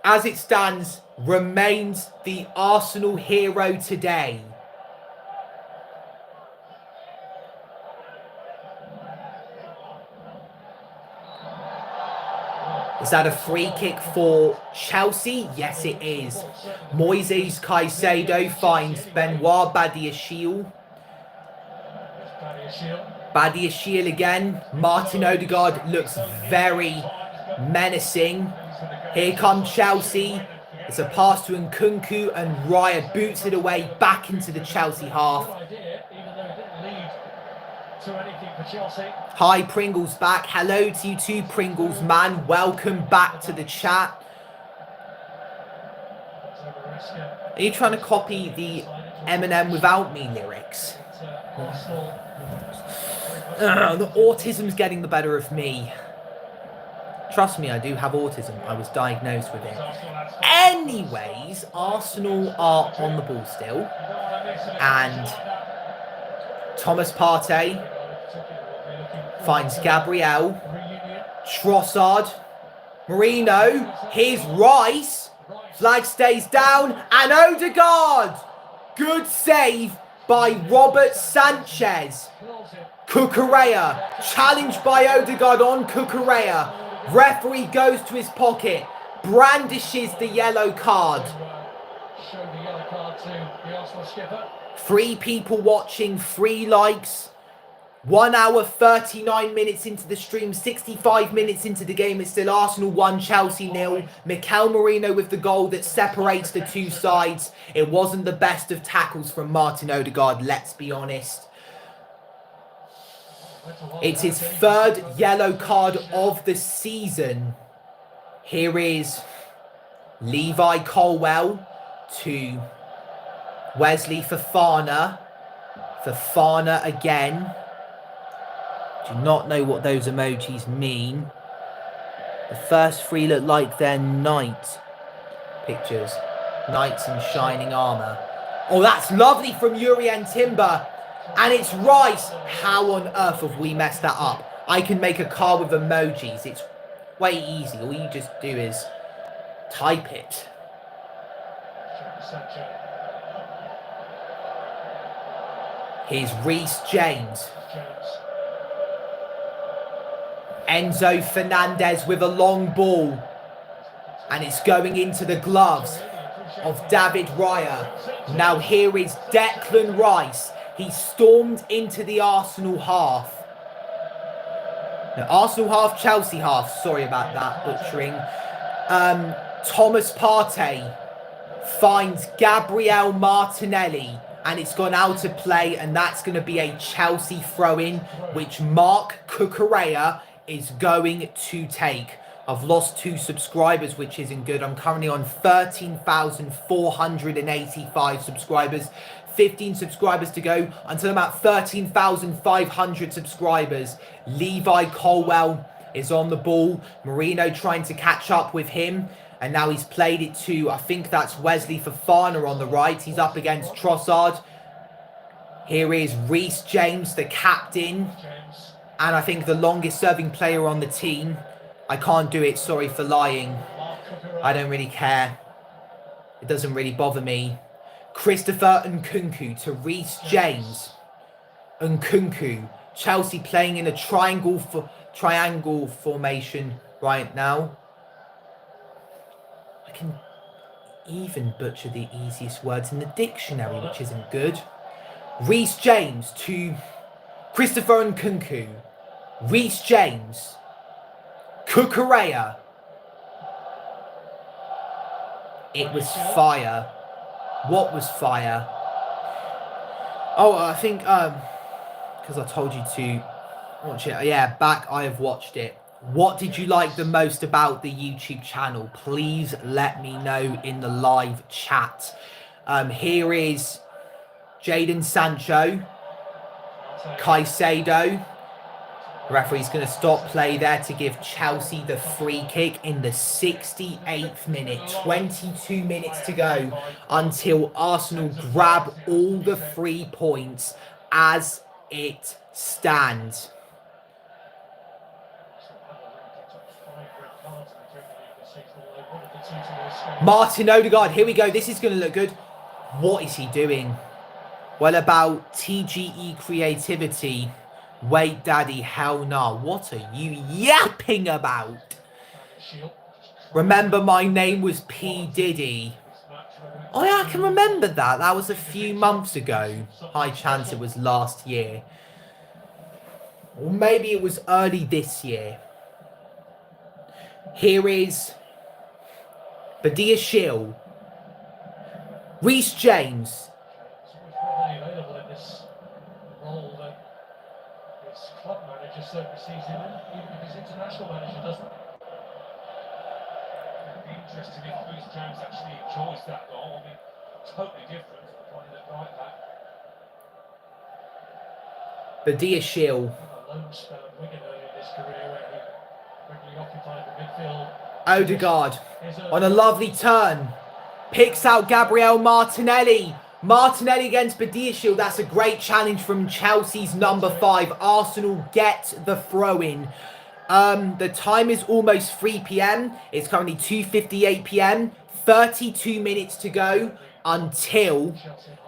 as it stands, remains the Arsenal hero today. Is that a free kick for Chelsea? Yes, it is. Moises Caicedo finds Benoit Badiashile. Badiashile again. Martin Odegaard looks very menacing. Here comes Chelsea. It's a pass to Nkunku and Raya boots it away back into the Chelsea half. Hi, Pringles back. Hello to you too, Pringles man. Welcome back to the chat. Are you trying to copy the Eminem Without Me lyrics? The autism's getting the better of me. Trust me, I do have autism. I was diagnosed with it. Anyways, Arsenal are on the ball still. And Thomas Partey finds Gabriel. Trossard. Marino. Here's Rice. Flag stays down. And Odegaard. Good save by Robert Sanchez. Cucurella. Challenged by Odegaard on Cucurella. Referee goes to his pocket. Brandishes the yellow card. 3 people watching, 3 likes. 1 hour, 39 minutes into the stream, 65 minutes into the game. It's still Arsenal 1, Chelsea 0. Mikel Merino with the goal that separates the two sides. It wasn't the best of tackles from Martin Odegaard, let's be honest. It's his 3rd yellow card of the season. Here is Levi Colwill to Wesley Fofana. Fofana again. Do not know what those emojis mean. The first 3 look like they're knight pictures. Knights in shining armour. Oh, that's lovely from Jurrien Timber. And it's Rice. How on earth have we messed that up? I can make a car with emojis. It's way easy. All you just do is type it. Here's Reece James. Enzo Fernandez with a long ball. And it's going into the gloves of David Raya. Now here is Declan Rice. He stormed into the Arsenal half. No, Arsenal half, Chelsea half. Sorry about that butchering. Thomas Partey finds Gabriel Martinelli. And it's gone out of play. And that's going to be a Chelsea throw-in, which Mark Cucurella is going to take. I've lost 2 subscribers, which isn't good. I'm currently on 13,485 subscribers. 15 subscribers to go until I'm at 13,500 subscribers. Levi Colwell is on the ball. Marino trying to catch up with him. And now he's played it to, I think that's Wesley Fofana on the right. He's up against Trossard. Here is Reece James, the captain. And I think the longest serving player on the team. I can't do it, sorry for lying. I don't really care. It doesn't really bother me. Christopher Nkunku to Reece James. Nkunku. Chelsea playing in a triangle formation right now. I can even butcher the easiest words in the dictionary, which isn't good. Reece James to Christopher Nkunku. Reece James. Cucurella. It was fire. What was fire? Oh, I think, because I told you to watch it. Yeah, I have watched it. What did you like the most about the YouTube channel? Please let me know in the live chat. Here is Jadon Sancho. Caicedo. The referee's going to stop play there to give Chelsea the free kick in the 68th minute. 22 minutes to go until Arsenal grab all the 3 points as it stands. Martin Odegaard, here we go. This is going to look good. What is he doing? Well, about TGE creativity. Wait, Daddy, hell no. What are you yapping about? Remember, my name was P. Diddy. Oh, yeah, I can remember that. That was a few months ago. High chance it was last year. Or maybe it was early this year. Here is Badia Shill. Reece James. Club manager certainly sees him in, even if his international manager doesn't. It'd be interesting if Reece James actually enjoys that goal. I mean, totally different from playing at right back. Badia Shill. A lone spell at Wigan early in his career where he regularly occupied the midfield. Odegaard on a lovely turn. Picks out Gabriel Martinelli. Martinelli against Badia Shill. That's a great challenge from Chelsea's number 5. Arsenal get the throw-in. The time is almost 3 p.m. It's currently 2:58 p.m. 32 minutes to go until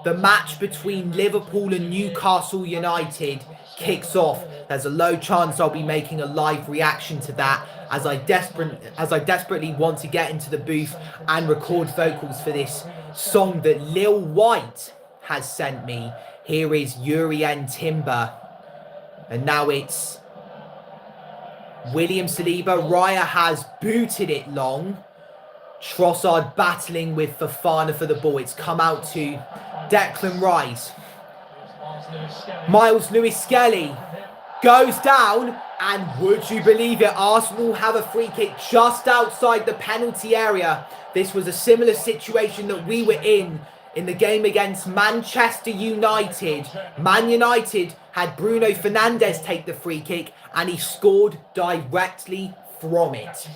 the match between Liverpool and Newcastle United kicks off. There's a low chance I'll be making a live reaction to that as I desperately want to get into the booth and record vocals for this song that Lil White has sent me. Here is Urien Timber. And now it's William Saliba. Raya has booted it long. Trossard battling with Fofana for the ball. It's come out to Declan Rice. Miles Lewis-Skelly goes down, and would you believe it, Arsenal have a free kick just outside the penalty area. This was a similar situation that we were in the game against Manchester United. Man United had Bruno Fernandes take the free kick, and he scored directly from it.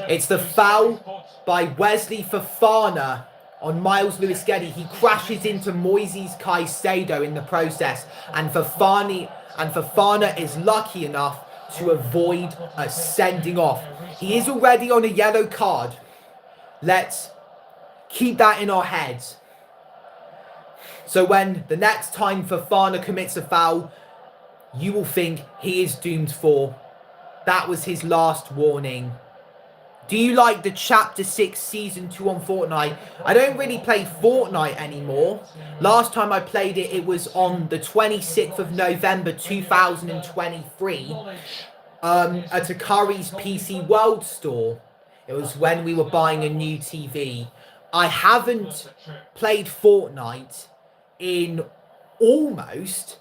It's the foul by Wesley Fofana on Miles Lewis-Skelly. He crashes into Moises Caicedo in the process, and Fofana is lucky enough to avoid a sending off. He is already on a yellow card. Let's keep that in our heads. So when the next time Fofana commits a foul, you will think he is doomed for. That was his last warning. Do you like the Chapter 6 Season 2 on Fortnite? I don't really play Fortnite anymore. Last time I played it, it was on the 26th of November 2023 at Akari's PC World Store. It was when we were buying a new TV. I haven't played Fortnite in almost...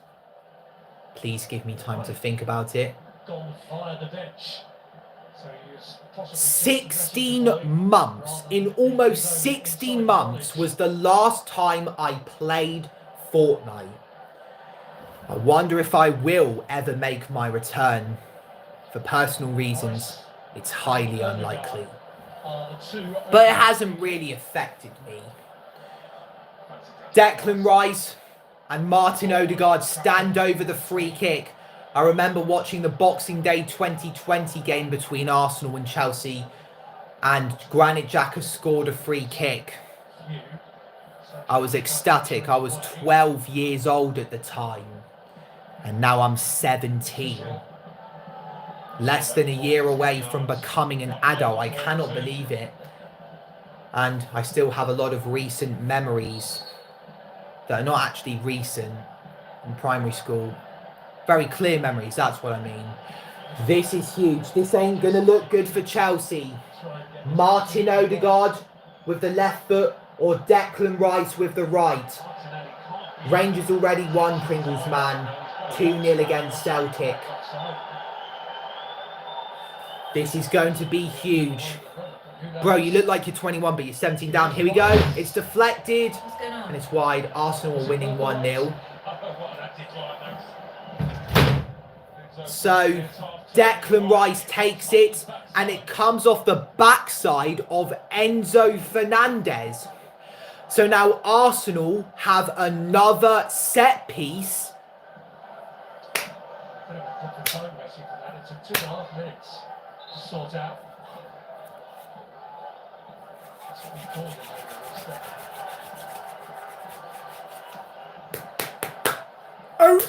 Please give me time to think about it. Gone via the bench. So he is possibly 16 months. In almost 16 months was the last time I played Fortnite. I wonder if I will ever make my return. For personal reasons, it's highly unlikely. But it hasn't really affected me. Declan Rice and Martin Odegaard stand over the free kick. I remember watching the Boxing Day 2020 game between Arsenal and Chelsea, and Granit Xhaka scored a free kick. I was ecstatic. I was 12 years old at the time, and now I'm 17. Less than a year away from becoming an adult. I cannot believe it. And I still have a lot of recent memories that are not actually recent in primary school. Very clear memories, that's what I mean. This is huge. This ain't going to look good for Chelsea. Martin Odegaard with the left foot or Declan Rice with the right. Rangers already won, Pringles man. 2-0 against Celtic. This is going to be huge. Bro, you look like you're 21, but you're 17 down. Here we go. It's deflected. And it's wide. Arsenal are winning 1-0. So, Declan Rice takes it. And it comes off the backside of Enzo Fernandez. So now Arsenal have another set piece. It took 2.5 minutes to sort out. That's what we call it. Oh.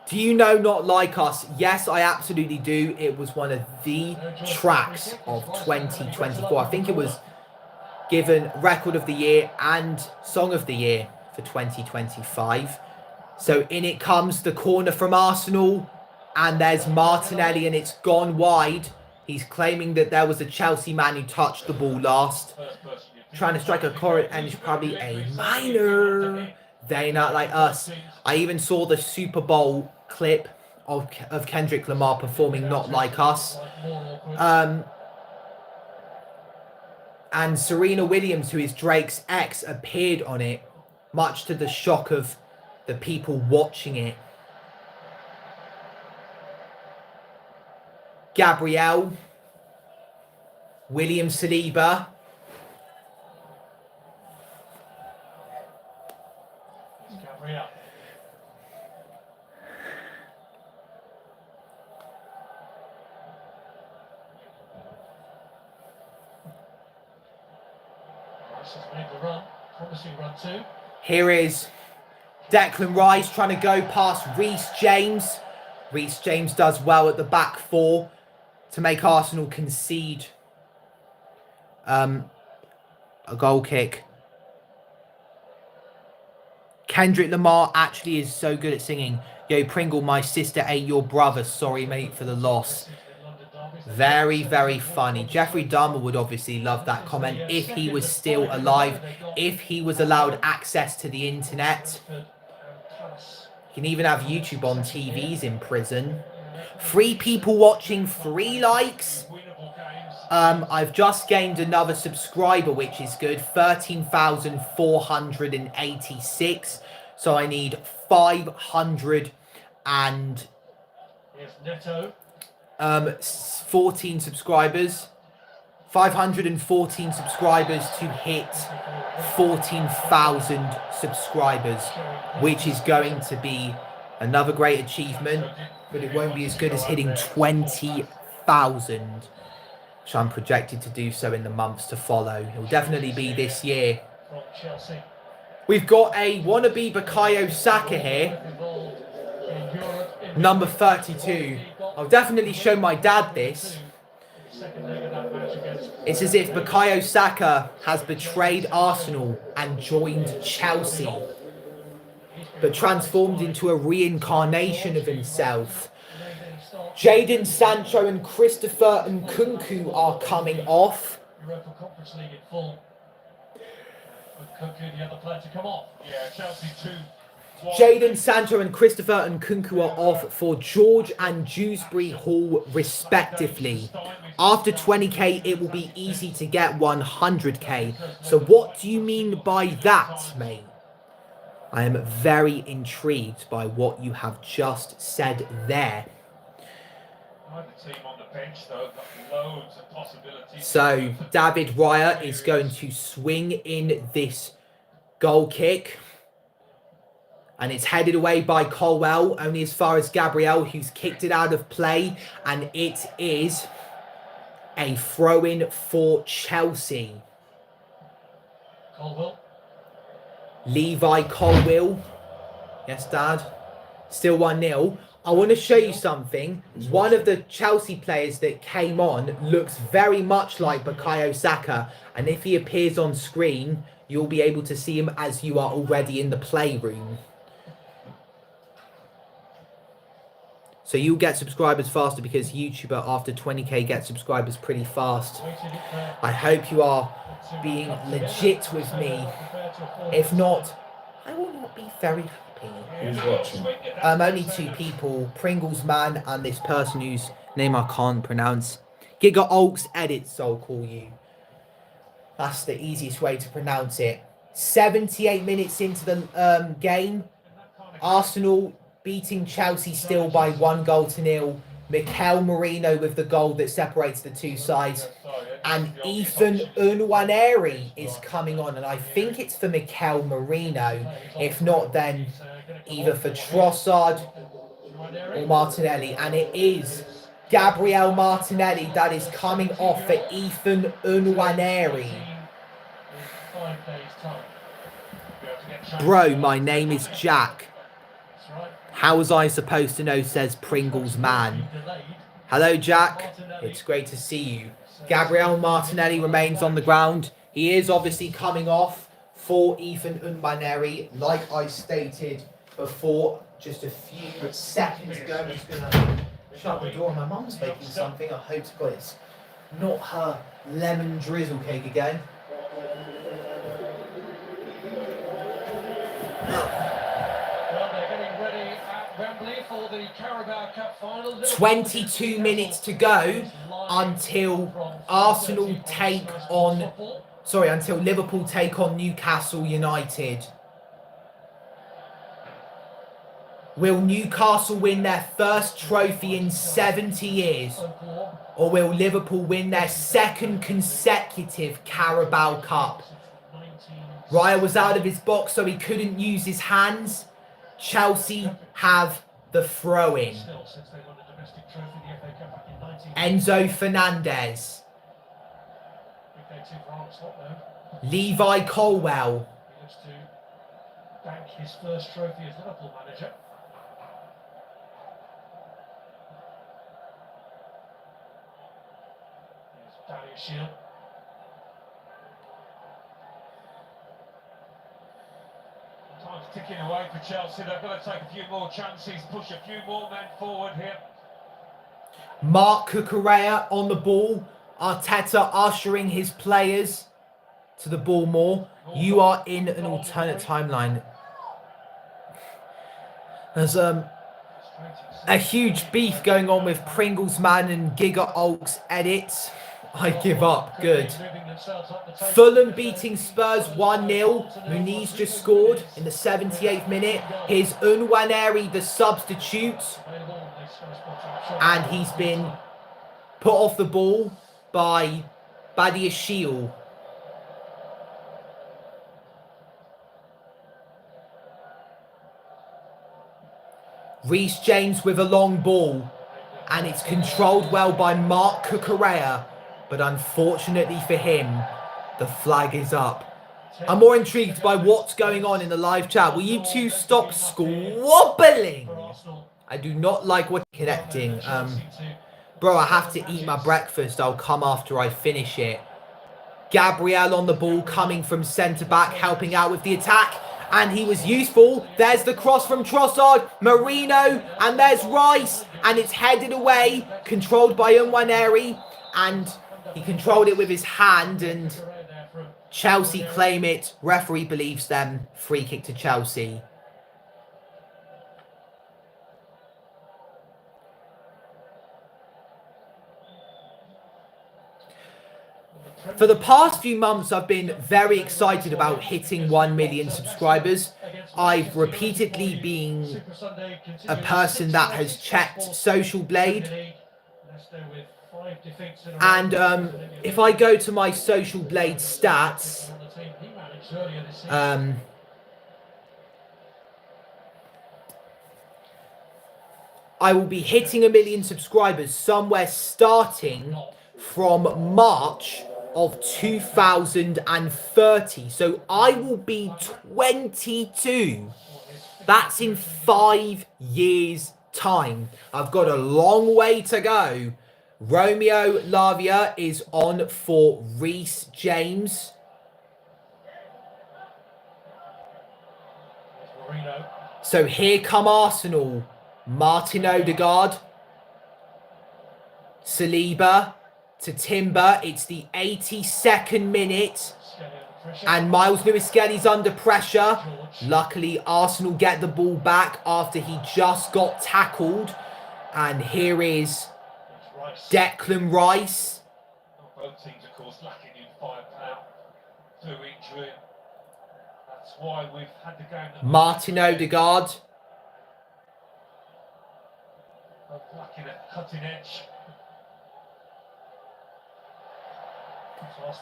Do you know Not Like Us? Yes, I absolutely do. It was one of the tracks of 2024. I think it was given Record of the Year and Song of the Year for 2025. So in it comes the corner from Arsenal, and there's Martinelli, and it's gone wide. He's claiming that there was a Chelsea man who touched the ball last. Trying to strike a corner, and it's probably a minor. They Not Like Us. I even saw the Super Bowl clip of Kendrick Lamar performing Not Like Us. And Serena Williams, who is Drake's ex, appeared on it, much to the shock of the people watching it. Gabrielle, William Saliba, Gabriel. Rice has made the run. Promising run too. Here is Declan Rice trying to go past Reece James. Reece James does well at the back four to make Arsenal concede a goal kick. Kendrick Lamar actually is so good at singing. Yo, Pringle, my sister ate your brother. Sorry, mate, for the loss. Very, very funny. Jeffrey Dahmer would obviously love that comment if he was still alive, if he was allowed access to the internet. You can even have YouTube on TVs in prison. 3 people watching, 3 likes. I've just gained another subscriber, which is good. 13,486. So I need 514 subscribers. 514 subscribers to hit 14,000 subscribers, which is going to be another great achievement, but it won't be as good as hitting 20,000, which I'm projected to do so in the months to follow. It will definitely be this year. We've got a wannabe Bukayo Saka here, number 32. I'll definitely show my dad this. It's as if Bukayo Saka has betrayed Arsenal and joined Chelsea, but transformed into a reincarnation of himself. Jadon Sancho and Christopher Nkunku are coming off. Europa Conference League in full. With Nkunku, the other player to come off. Yeah, Chelsea 2 Jadon Sancho and Christopher Nkunku are off for George and Dewsbury Hall respectively. After 20k, it will be easy to get 100k. So what do you mean by that, mate? I am very intrigued by what you have just said there. So David Raya is going to swing in this goal kick. And it's headed away by Colwell, only as far as Gabriel, who's kicked it out of play. And it is a throw-in for Chelsea. Colwell. Levi Colwill. Yes, Dad. Still 1-0. I want to show you something. One of the Chelsea players that came on looks very much like Bukayo Saka. And if he appears on screen, you'll be able to see him as you are already in the playroom. So you'll get subscribers faster because YouTuber after 20k gets subscribers pretty fast. I hope you are being legit with me. If not, I will not be very happy. Who's watching? Only 2 people, Pringles Man and this person whose name I can't pronounce. Giga Olks Edits, I'll call you. That's the easiest way to pronounce it. 78 minutes into the game. Arsenal beating Chelsea still by 1-0. Mikel Merino with the goal that separates the two sides. And Ethan Nwaneri is coming on. And I think it's for Mikel Merino. If not, then either for Trossard or Martinelli. And it is Gabriel Martinelli that is coming off for Ethan Nwaneri. Bro, my name is Jack. How was I supposed to know, says Pringles Man. Hello, Jack. It's great to see you. Gabriel Martinelli remains on the ground. He is obviously coming off for Ethan Nwaneri, like I stated before just a few seconds ago. I'm just going to shut the door. My mum's making something. I hope to God it's not her lemon drizzle cake again. 22 minutes to go until until Liverpool take on Newcastle United. Will Newcastle win their first trophy in 70 years? Or will Liverpool win their second consecutive Carabao Cup? Raya was out of his box, so he couldn't use his hands. Chelsea have the throw-in. Enzo Fernandez. Levi Colwell. He looks to bank his first trophy as Liverpool manager. Here's Darius Shield. Time's ticking away for Chelsea. They've got to take a few more chances, push a few more men forward here. Mark Cucurella on the ball. Arteta ushering his players to the ball more. You are in an alternate timeline. There's a huge beef going on with Pringles Man and Giga Olks Edits. I give up. Good. Fulham beating Spurs 1-0. Muniz just scored in the 78th minute. Here's Nwaneri, the substitute. And he's been put off the ball by Badiashile. Reece James with a long ball. And it's controlled well by Mark Cucurella. But unfortunately for him, the flag is up. I'm more intrigued by what's going on in the live chat. Will you two stop squabbling? I do not like what you're connecting. Bro, I have to eat my breakfast. I'll come after I finish it. Gabriel on the ball, coming from centre-back, helping out with the attack. And he was useful. There's the cross from Trossard, Marino, and there's Rice. And it's headed away, controlled by Nwaneri. And he controlled it with his hand, and Chelsea claim it. Referee believes them. Free kick to Chelsea. For the past few months, I've been very excited about hitting 1 million subscribers. I've repeatedly been a person that has checked Social Blade. And if I go to my Social Blade stats, I will be hitting 1 million subscribers somewhere starting from March of 2030. So I will be 22. That's in 5 years' time. I've got a long way to go. Romeo Lavia is on for Reece James. So here come Arsenal. Martin Odegaard. Saliba to Timber. It's the 82nd minute. And Miles Lewis-Skelly's under pressure. Luckily, Arsenal get the ball back after he just got tackled. And here is Declan Rice. Both teams, of course, lacking in firepower through injury. That's why we've had the game. Martin Odegaard. Lacking at cutting edge.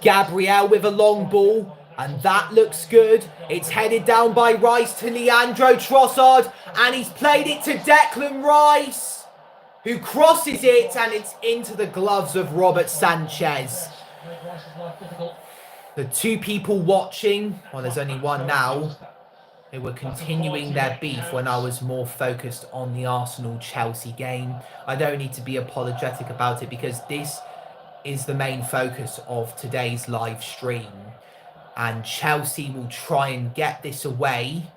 Gabriel with a long ball. And that looks good. It's headed down by Rice to Leandro Trossard. And he's played it to Declan Rice, who crosses it, and it's into the gloves of Robert Sanchez. The two people watching, well, there's only one now, they were continuing their beef when I was more focused on the Arsenal-Chelsea game. I don't need to be apologetic about it because this is the main focus of today's live stream. And Chelsea will try and get this away.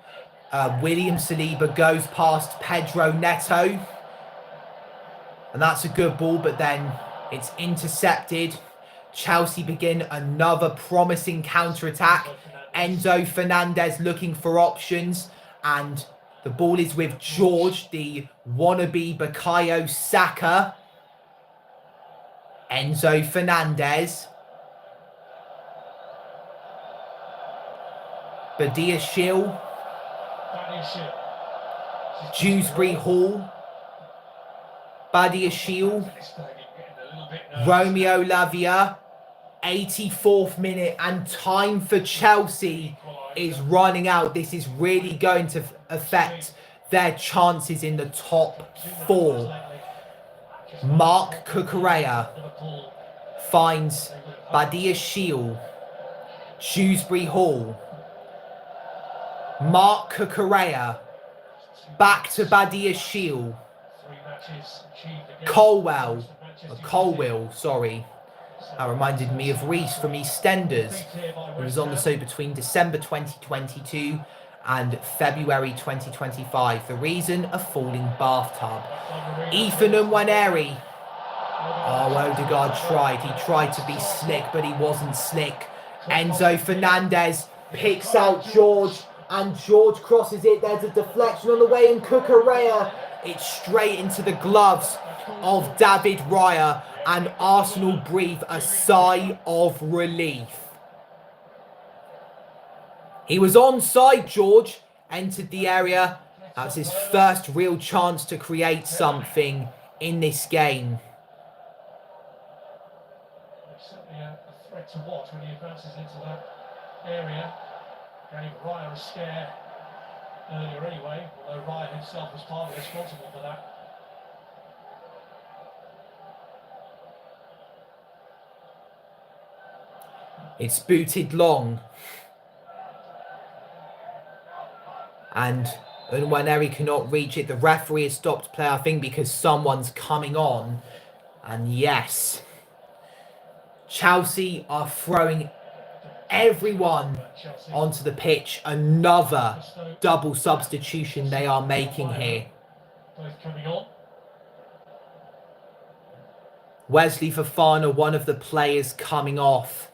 William Saliba goes past Pedro Neto. And that's a good ball, but then it's intercepted. Chelsea begin another promising counter-attack. Enzo Fernandez looking for options. And the ball is with George, the wannabe Bukayo Saka. Enzo Fernandez. Badia Shield. Dewsbury Hall. Badia Shield. Romeo Lavia. 84th minute, and time for Chelsea is running out. This is really going to affect their chances in the top 4. Mark Cucurella finds Badia Shield. Dewsbury Hall. Mark Cucurella. Back to Badia Shield. Colwell, sorry. That reminded me of Reece from EastEnders. He was on the show between December 2022 and February 2025. The reason, a falling bathtub. Ethan Nwaneri. Oh, Odegaard tried. He tried to be slick, but he wasn't slick. Enzo Fernandez picks out George, and George crosses it. There's a deflection on the way, and Cucurella, it's straight into the gloves of David Raya, and Arsenal breathe a sigh of relief. He was onside, George, entered the area. That's his first real chance to create something in this game. Certainly a threat to watch when he advances into that area. Gave Raya a scare earlier anyway, although Raya himself was partly responsible for that. It's booted long. And Nwaneri cannot reach it. The referee has stopped play, I think, because someone's coming on. And yes, Chelsea are throwing everyone onto the pitch. Another double substitution they are making here. Both coming on. Wesley Fofana, one of the players coming off.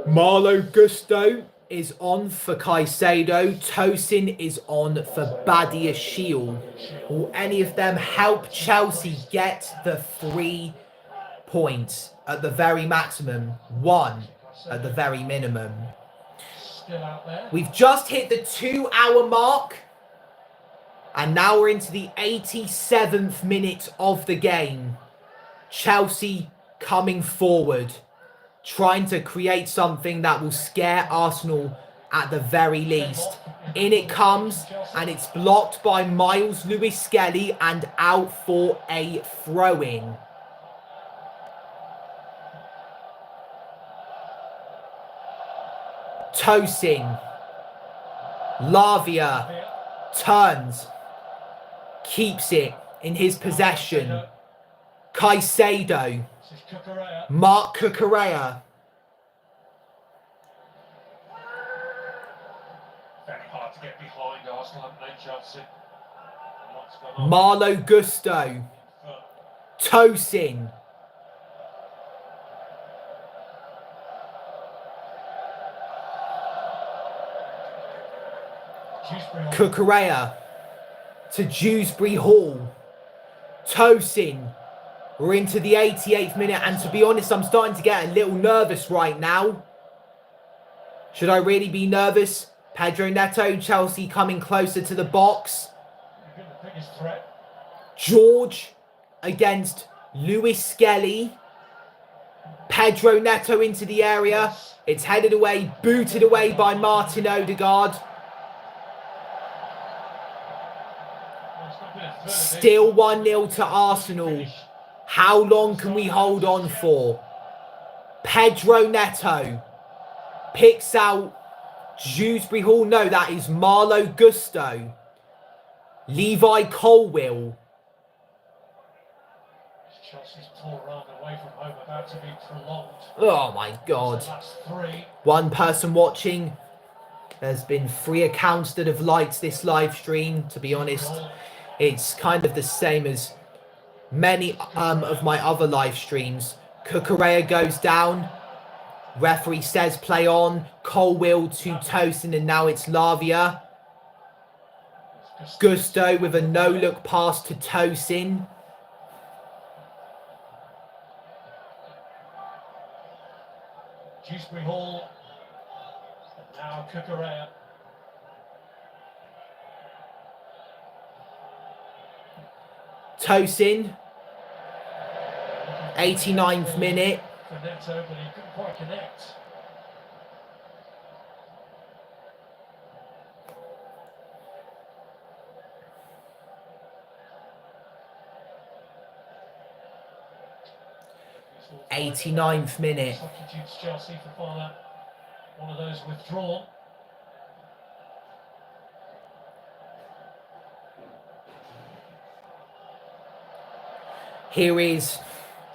Marlo Gusto is on for Caicedo. Tosin is on for Badiashile. Will any of them help Chelsea get the 3 points at the very maximum? 1 at the very minimum. Still out there. We've just hit the 2-hour mark. And now we're into the 87th minute of the game. Chelsea coming forward, trying to create something that will scare Arsenal at the very least. In it comes, and it's blocked by Miles Lewis-Skelly and out for a throw-in. Tosin. Lavia turns. Keeps it in his possession. Caicedo. Mark Cucurella. Very hard to get behind Arsenal, haven't they, Chelsea? What's going on? Malo Gusto. Tosin. Cucurella to Dewsbury Hall. Tosin. We're into the 88th minute, and to be honest, I'm starting to get a little nervous right now. Should I really be nervous? Pedro Neto, Chelsea coming closer to the box. George against Lewis-Skelly. Pedro Neto into the area. It's headed away, booted away by Martin Odegaard. Still 1-0 to Arsenal. How long can we hold on for? Pedro Neto picks out Dewsbury Hall. No, that is Malo Gusto. Levi Colwill. Chelsea's poor run away from home about to be prolonged. Oh my God. So that's 3. One person watching. There's been 3 accounts that have liked this live stream. To be honest, it's kind of the same as many of my other live streams. Cucurella goes down. Referee says play on. Colwill to Tosin, and now it's Lavia. Gusto with a no-look pass to Tosin. Dewsbury Hall. And now Cucurella. Tosin. 89th minute. For Neto, but he couldn't quite connect. '89th minute. Substitutes Chelsea for further. One of those withdrawn. Here is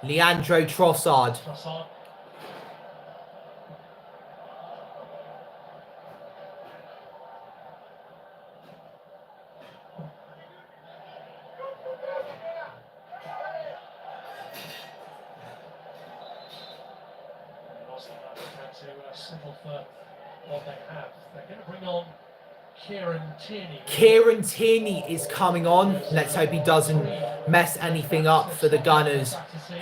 Leandro Trossard. Trossard. Settle for what they have. They're going to bring on Kieran Tierney. Kieran Tierney is coming on. Let's hope he doesn't mess anything up for the Gunners.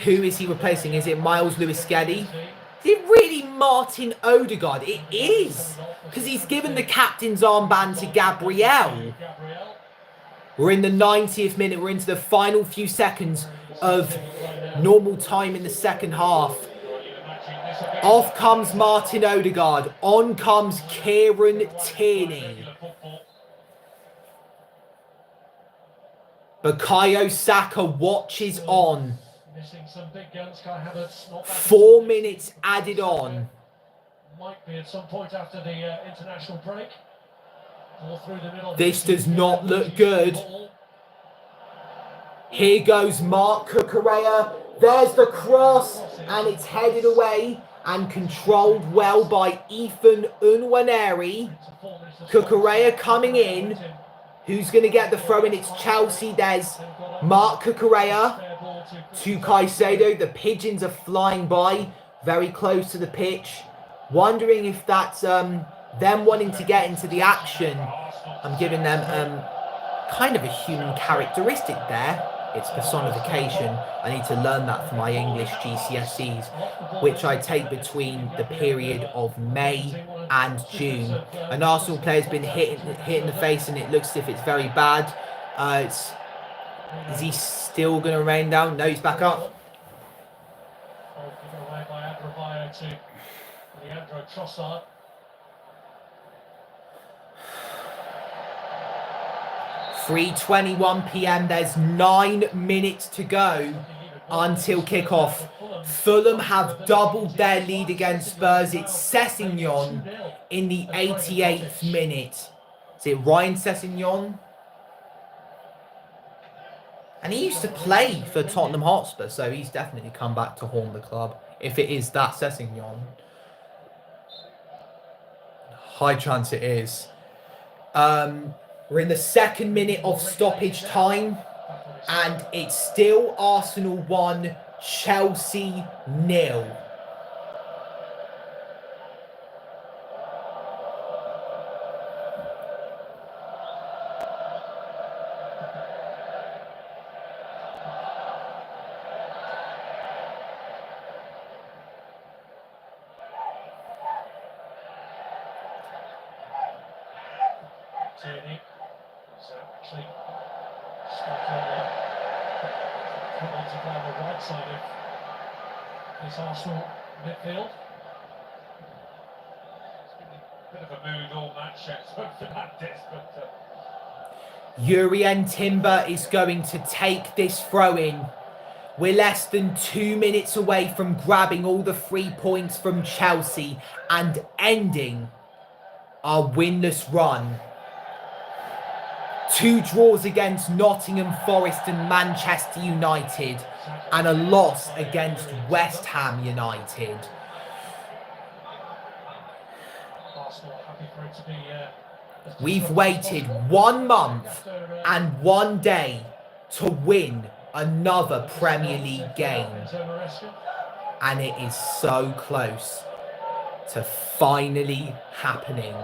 Who is he replacing? Is it Miles Lewis-Skelly? Is it really Martin Odegaard? It is, because he's given the captain's armband to Gabriel. We're in the 90th minute. We're into the final few seconds of normal time in the second half. Off comes Martin Odegaard. On comes Kieran Tierney. Bukayo Saka watches on. 4 minutes added on. Might be at some point after the international break. All through the middle. This does not look good. Here goes Mark Cucurella. There's the cross, and it's headed away and controlled well by Ethan Nwaneri. Cucurella coming in. Who's going to get the throw in? It's Chelsea. There's Mark Cucurella to Caicedo. The pigeons are flying by very close to the pitch. Wondering if that's them wanting to get into the action, I'm giving them kind of a human characteristic there. It's personification. I need to learn that for my English GCSEs, which I take between the period of May and June. An Arsenal player's been hit in the face, and it looks as if it's very bad. Is he still going to remain down? No, he's back up. Away by Adebayo to Leandro Trossard. 3:21 p.m. There's 9 minutes to go until kickoff. Fulham have doubled their lead against Spurs. It's Sessegnon in the 88th minute. Is it Ryan Sessegnon? And he used to play for Tottenham Hotspur, so he's definitely come back to haunt the club. If it is that Sessegnon. High chance it is. We're in the 2nd minute of stoppage time, and it's still Arsenal 1, Chelsea 0. Tierney. So actually stuck on there. Come on to play on the right side of this Arsenal midfield. It's been a bit of a mood all match, Fernandes, but Jurrien Timber is going to take this throw-in. We're less than 2 minutes away from grabbing all the 3 points from Chelsea and ending our winless run. 2 draws against Nottingham Forest and Manchester United, and a loss against West Ham United. We've waited 1 month and 1 day to win another Premier League game, and it is so close to finally happening.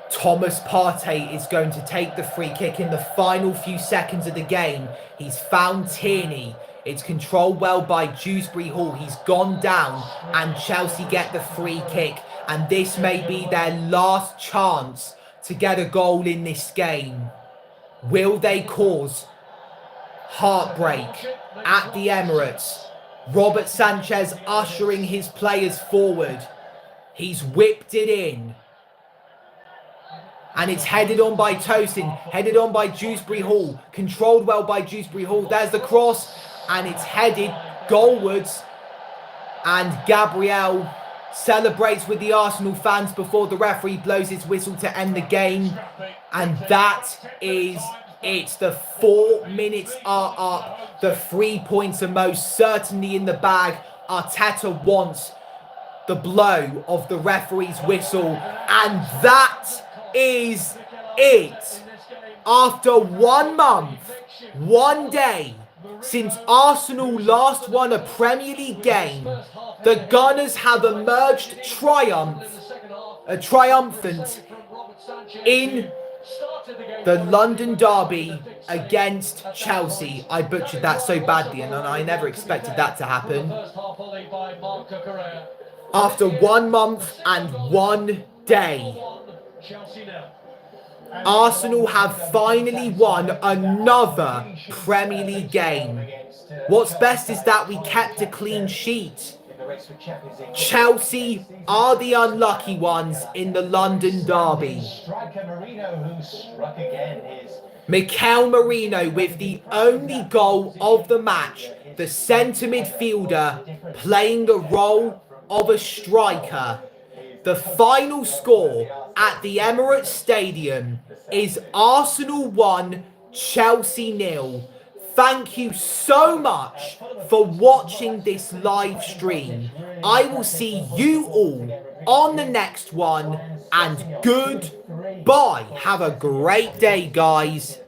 Thomas Partey is going to take the free kick in the final few seconds of the game. He's found Tierney. It's controlled well by Dewsbury Hall. He's gone down, and Chelsea get the free kick. And this may be their last chance to get a goal in this game. Will they cause heartbreak at the Emirates? Robert Sanchez ushering his players forward. He's whipped it in. And it's headed on by Tosin, headed on by Dewsbury Hall, controlled well by Dewsbury Hall. There's the cross, and it's headed goalwards. And Gabriel celebrates with the Arsenal fans before the referee blows his whistle to end the game. And that is it. The 4 minutes are up. The 3 points are most certainly in the bag. Arteta wants the blow of the referee's whistle, and that is it. After 1 month, 1 day since Arsenal last won a Premier League game, the Gunners have emerged triumphant in the London derby against Chelsea. I butchered that so badly, and I never expected that to happen. After 1 month and 1 day, Arsenal have finally won another Premier League game. What's best is that we kept a clean sheet. Chelsea are the unlucky ones in the London derby. Mikel Merino with the only goal of the match. The centre midfielder playing the role of a striker. The final score at the Emirates Stadium is Arsenal 1, Chelsea 0. Thank you so much for watching this live stream. I will see you all on the next one, and goodbye. Have a great day, guys.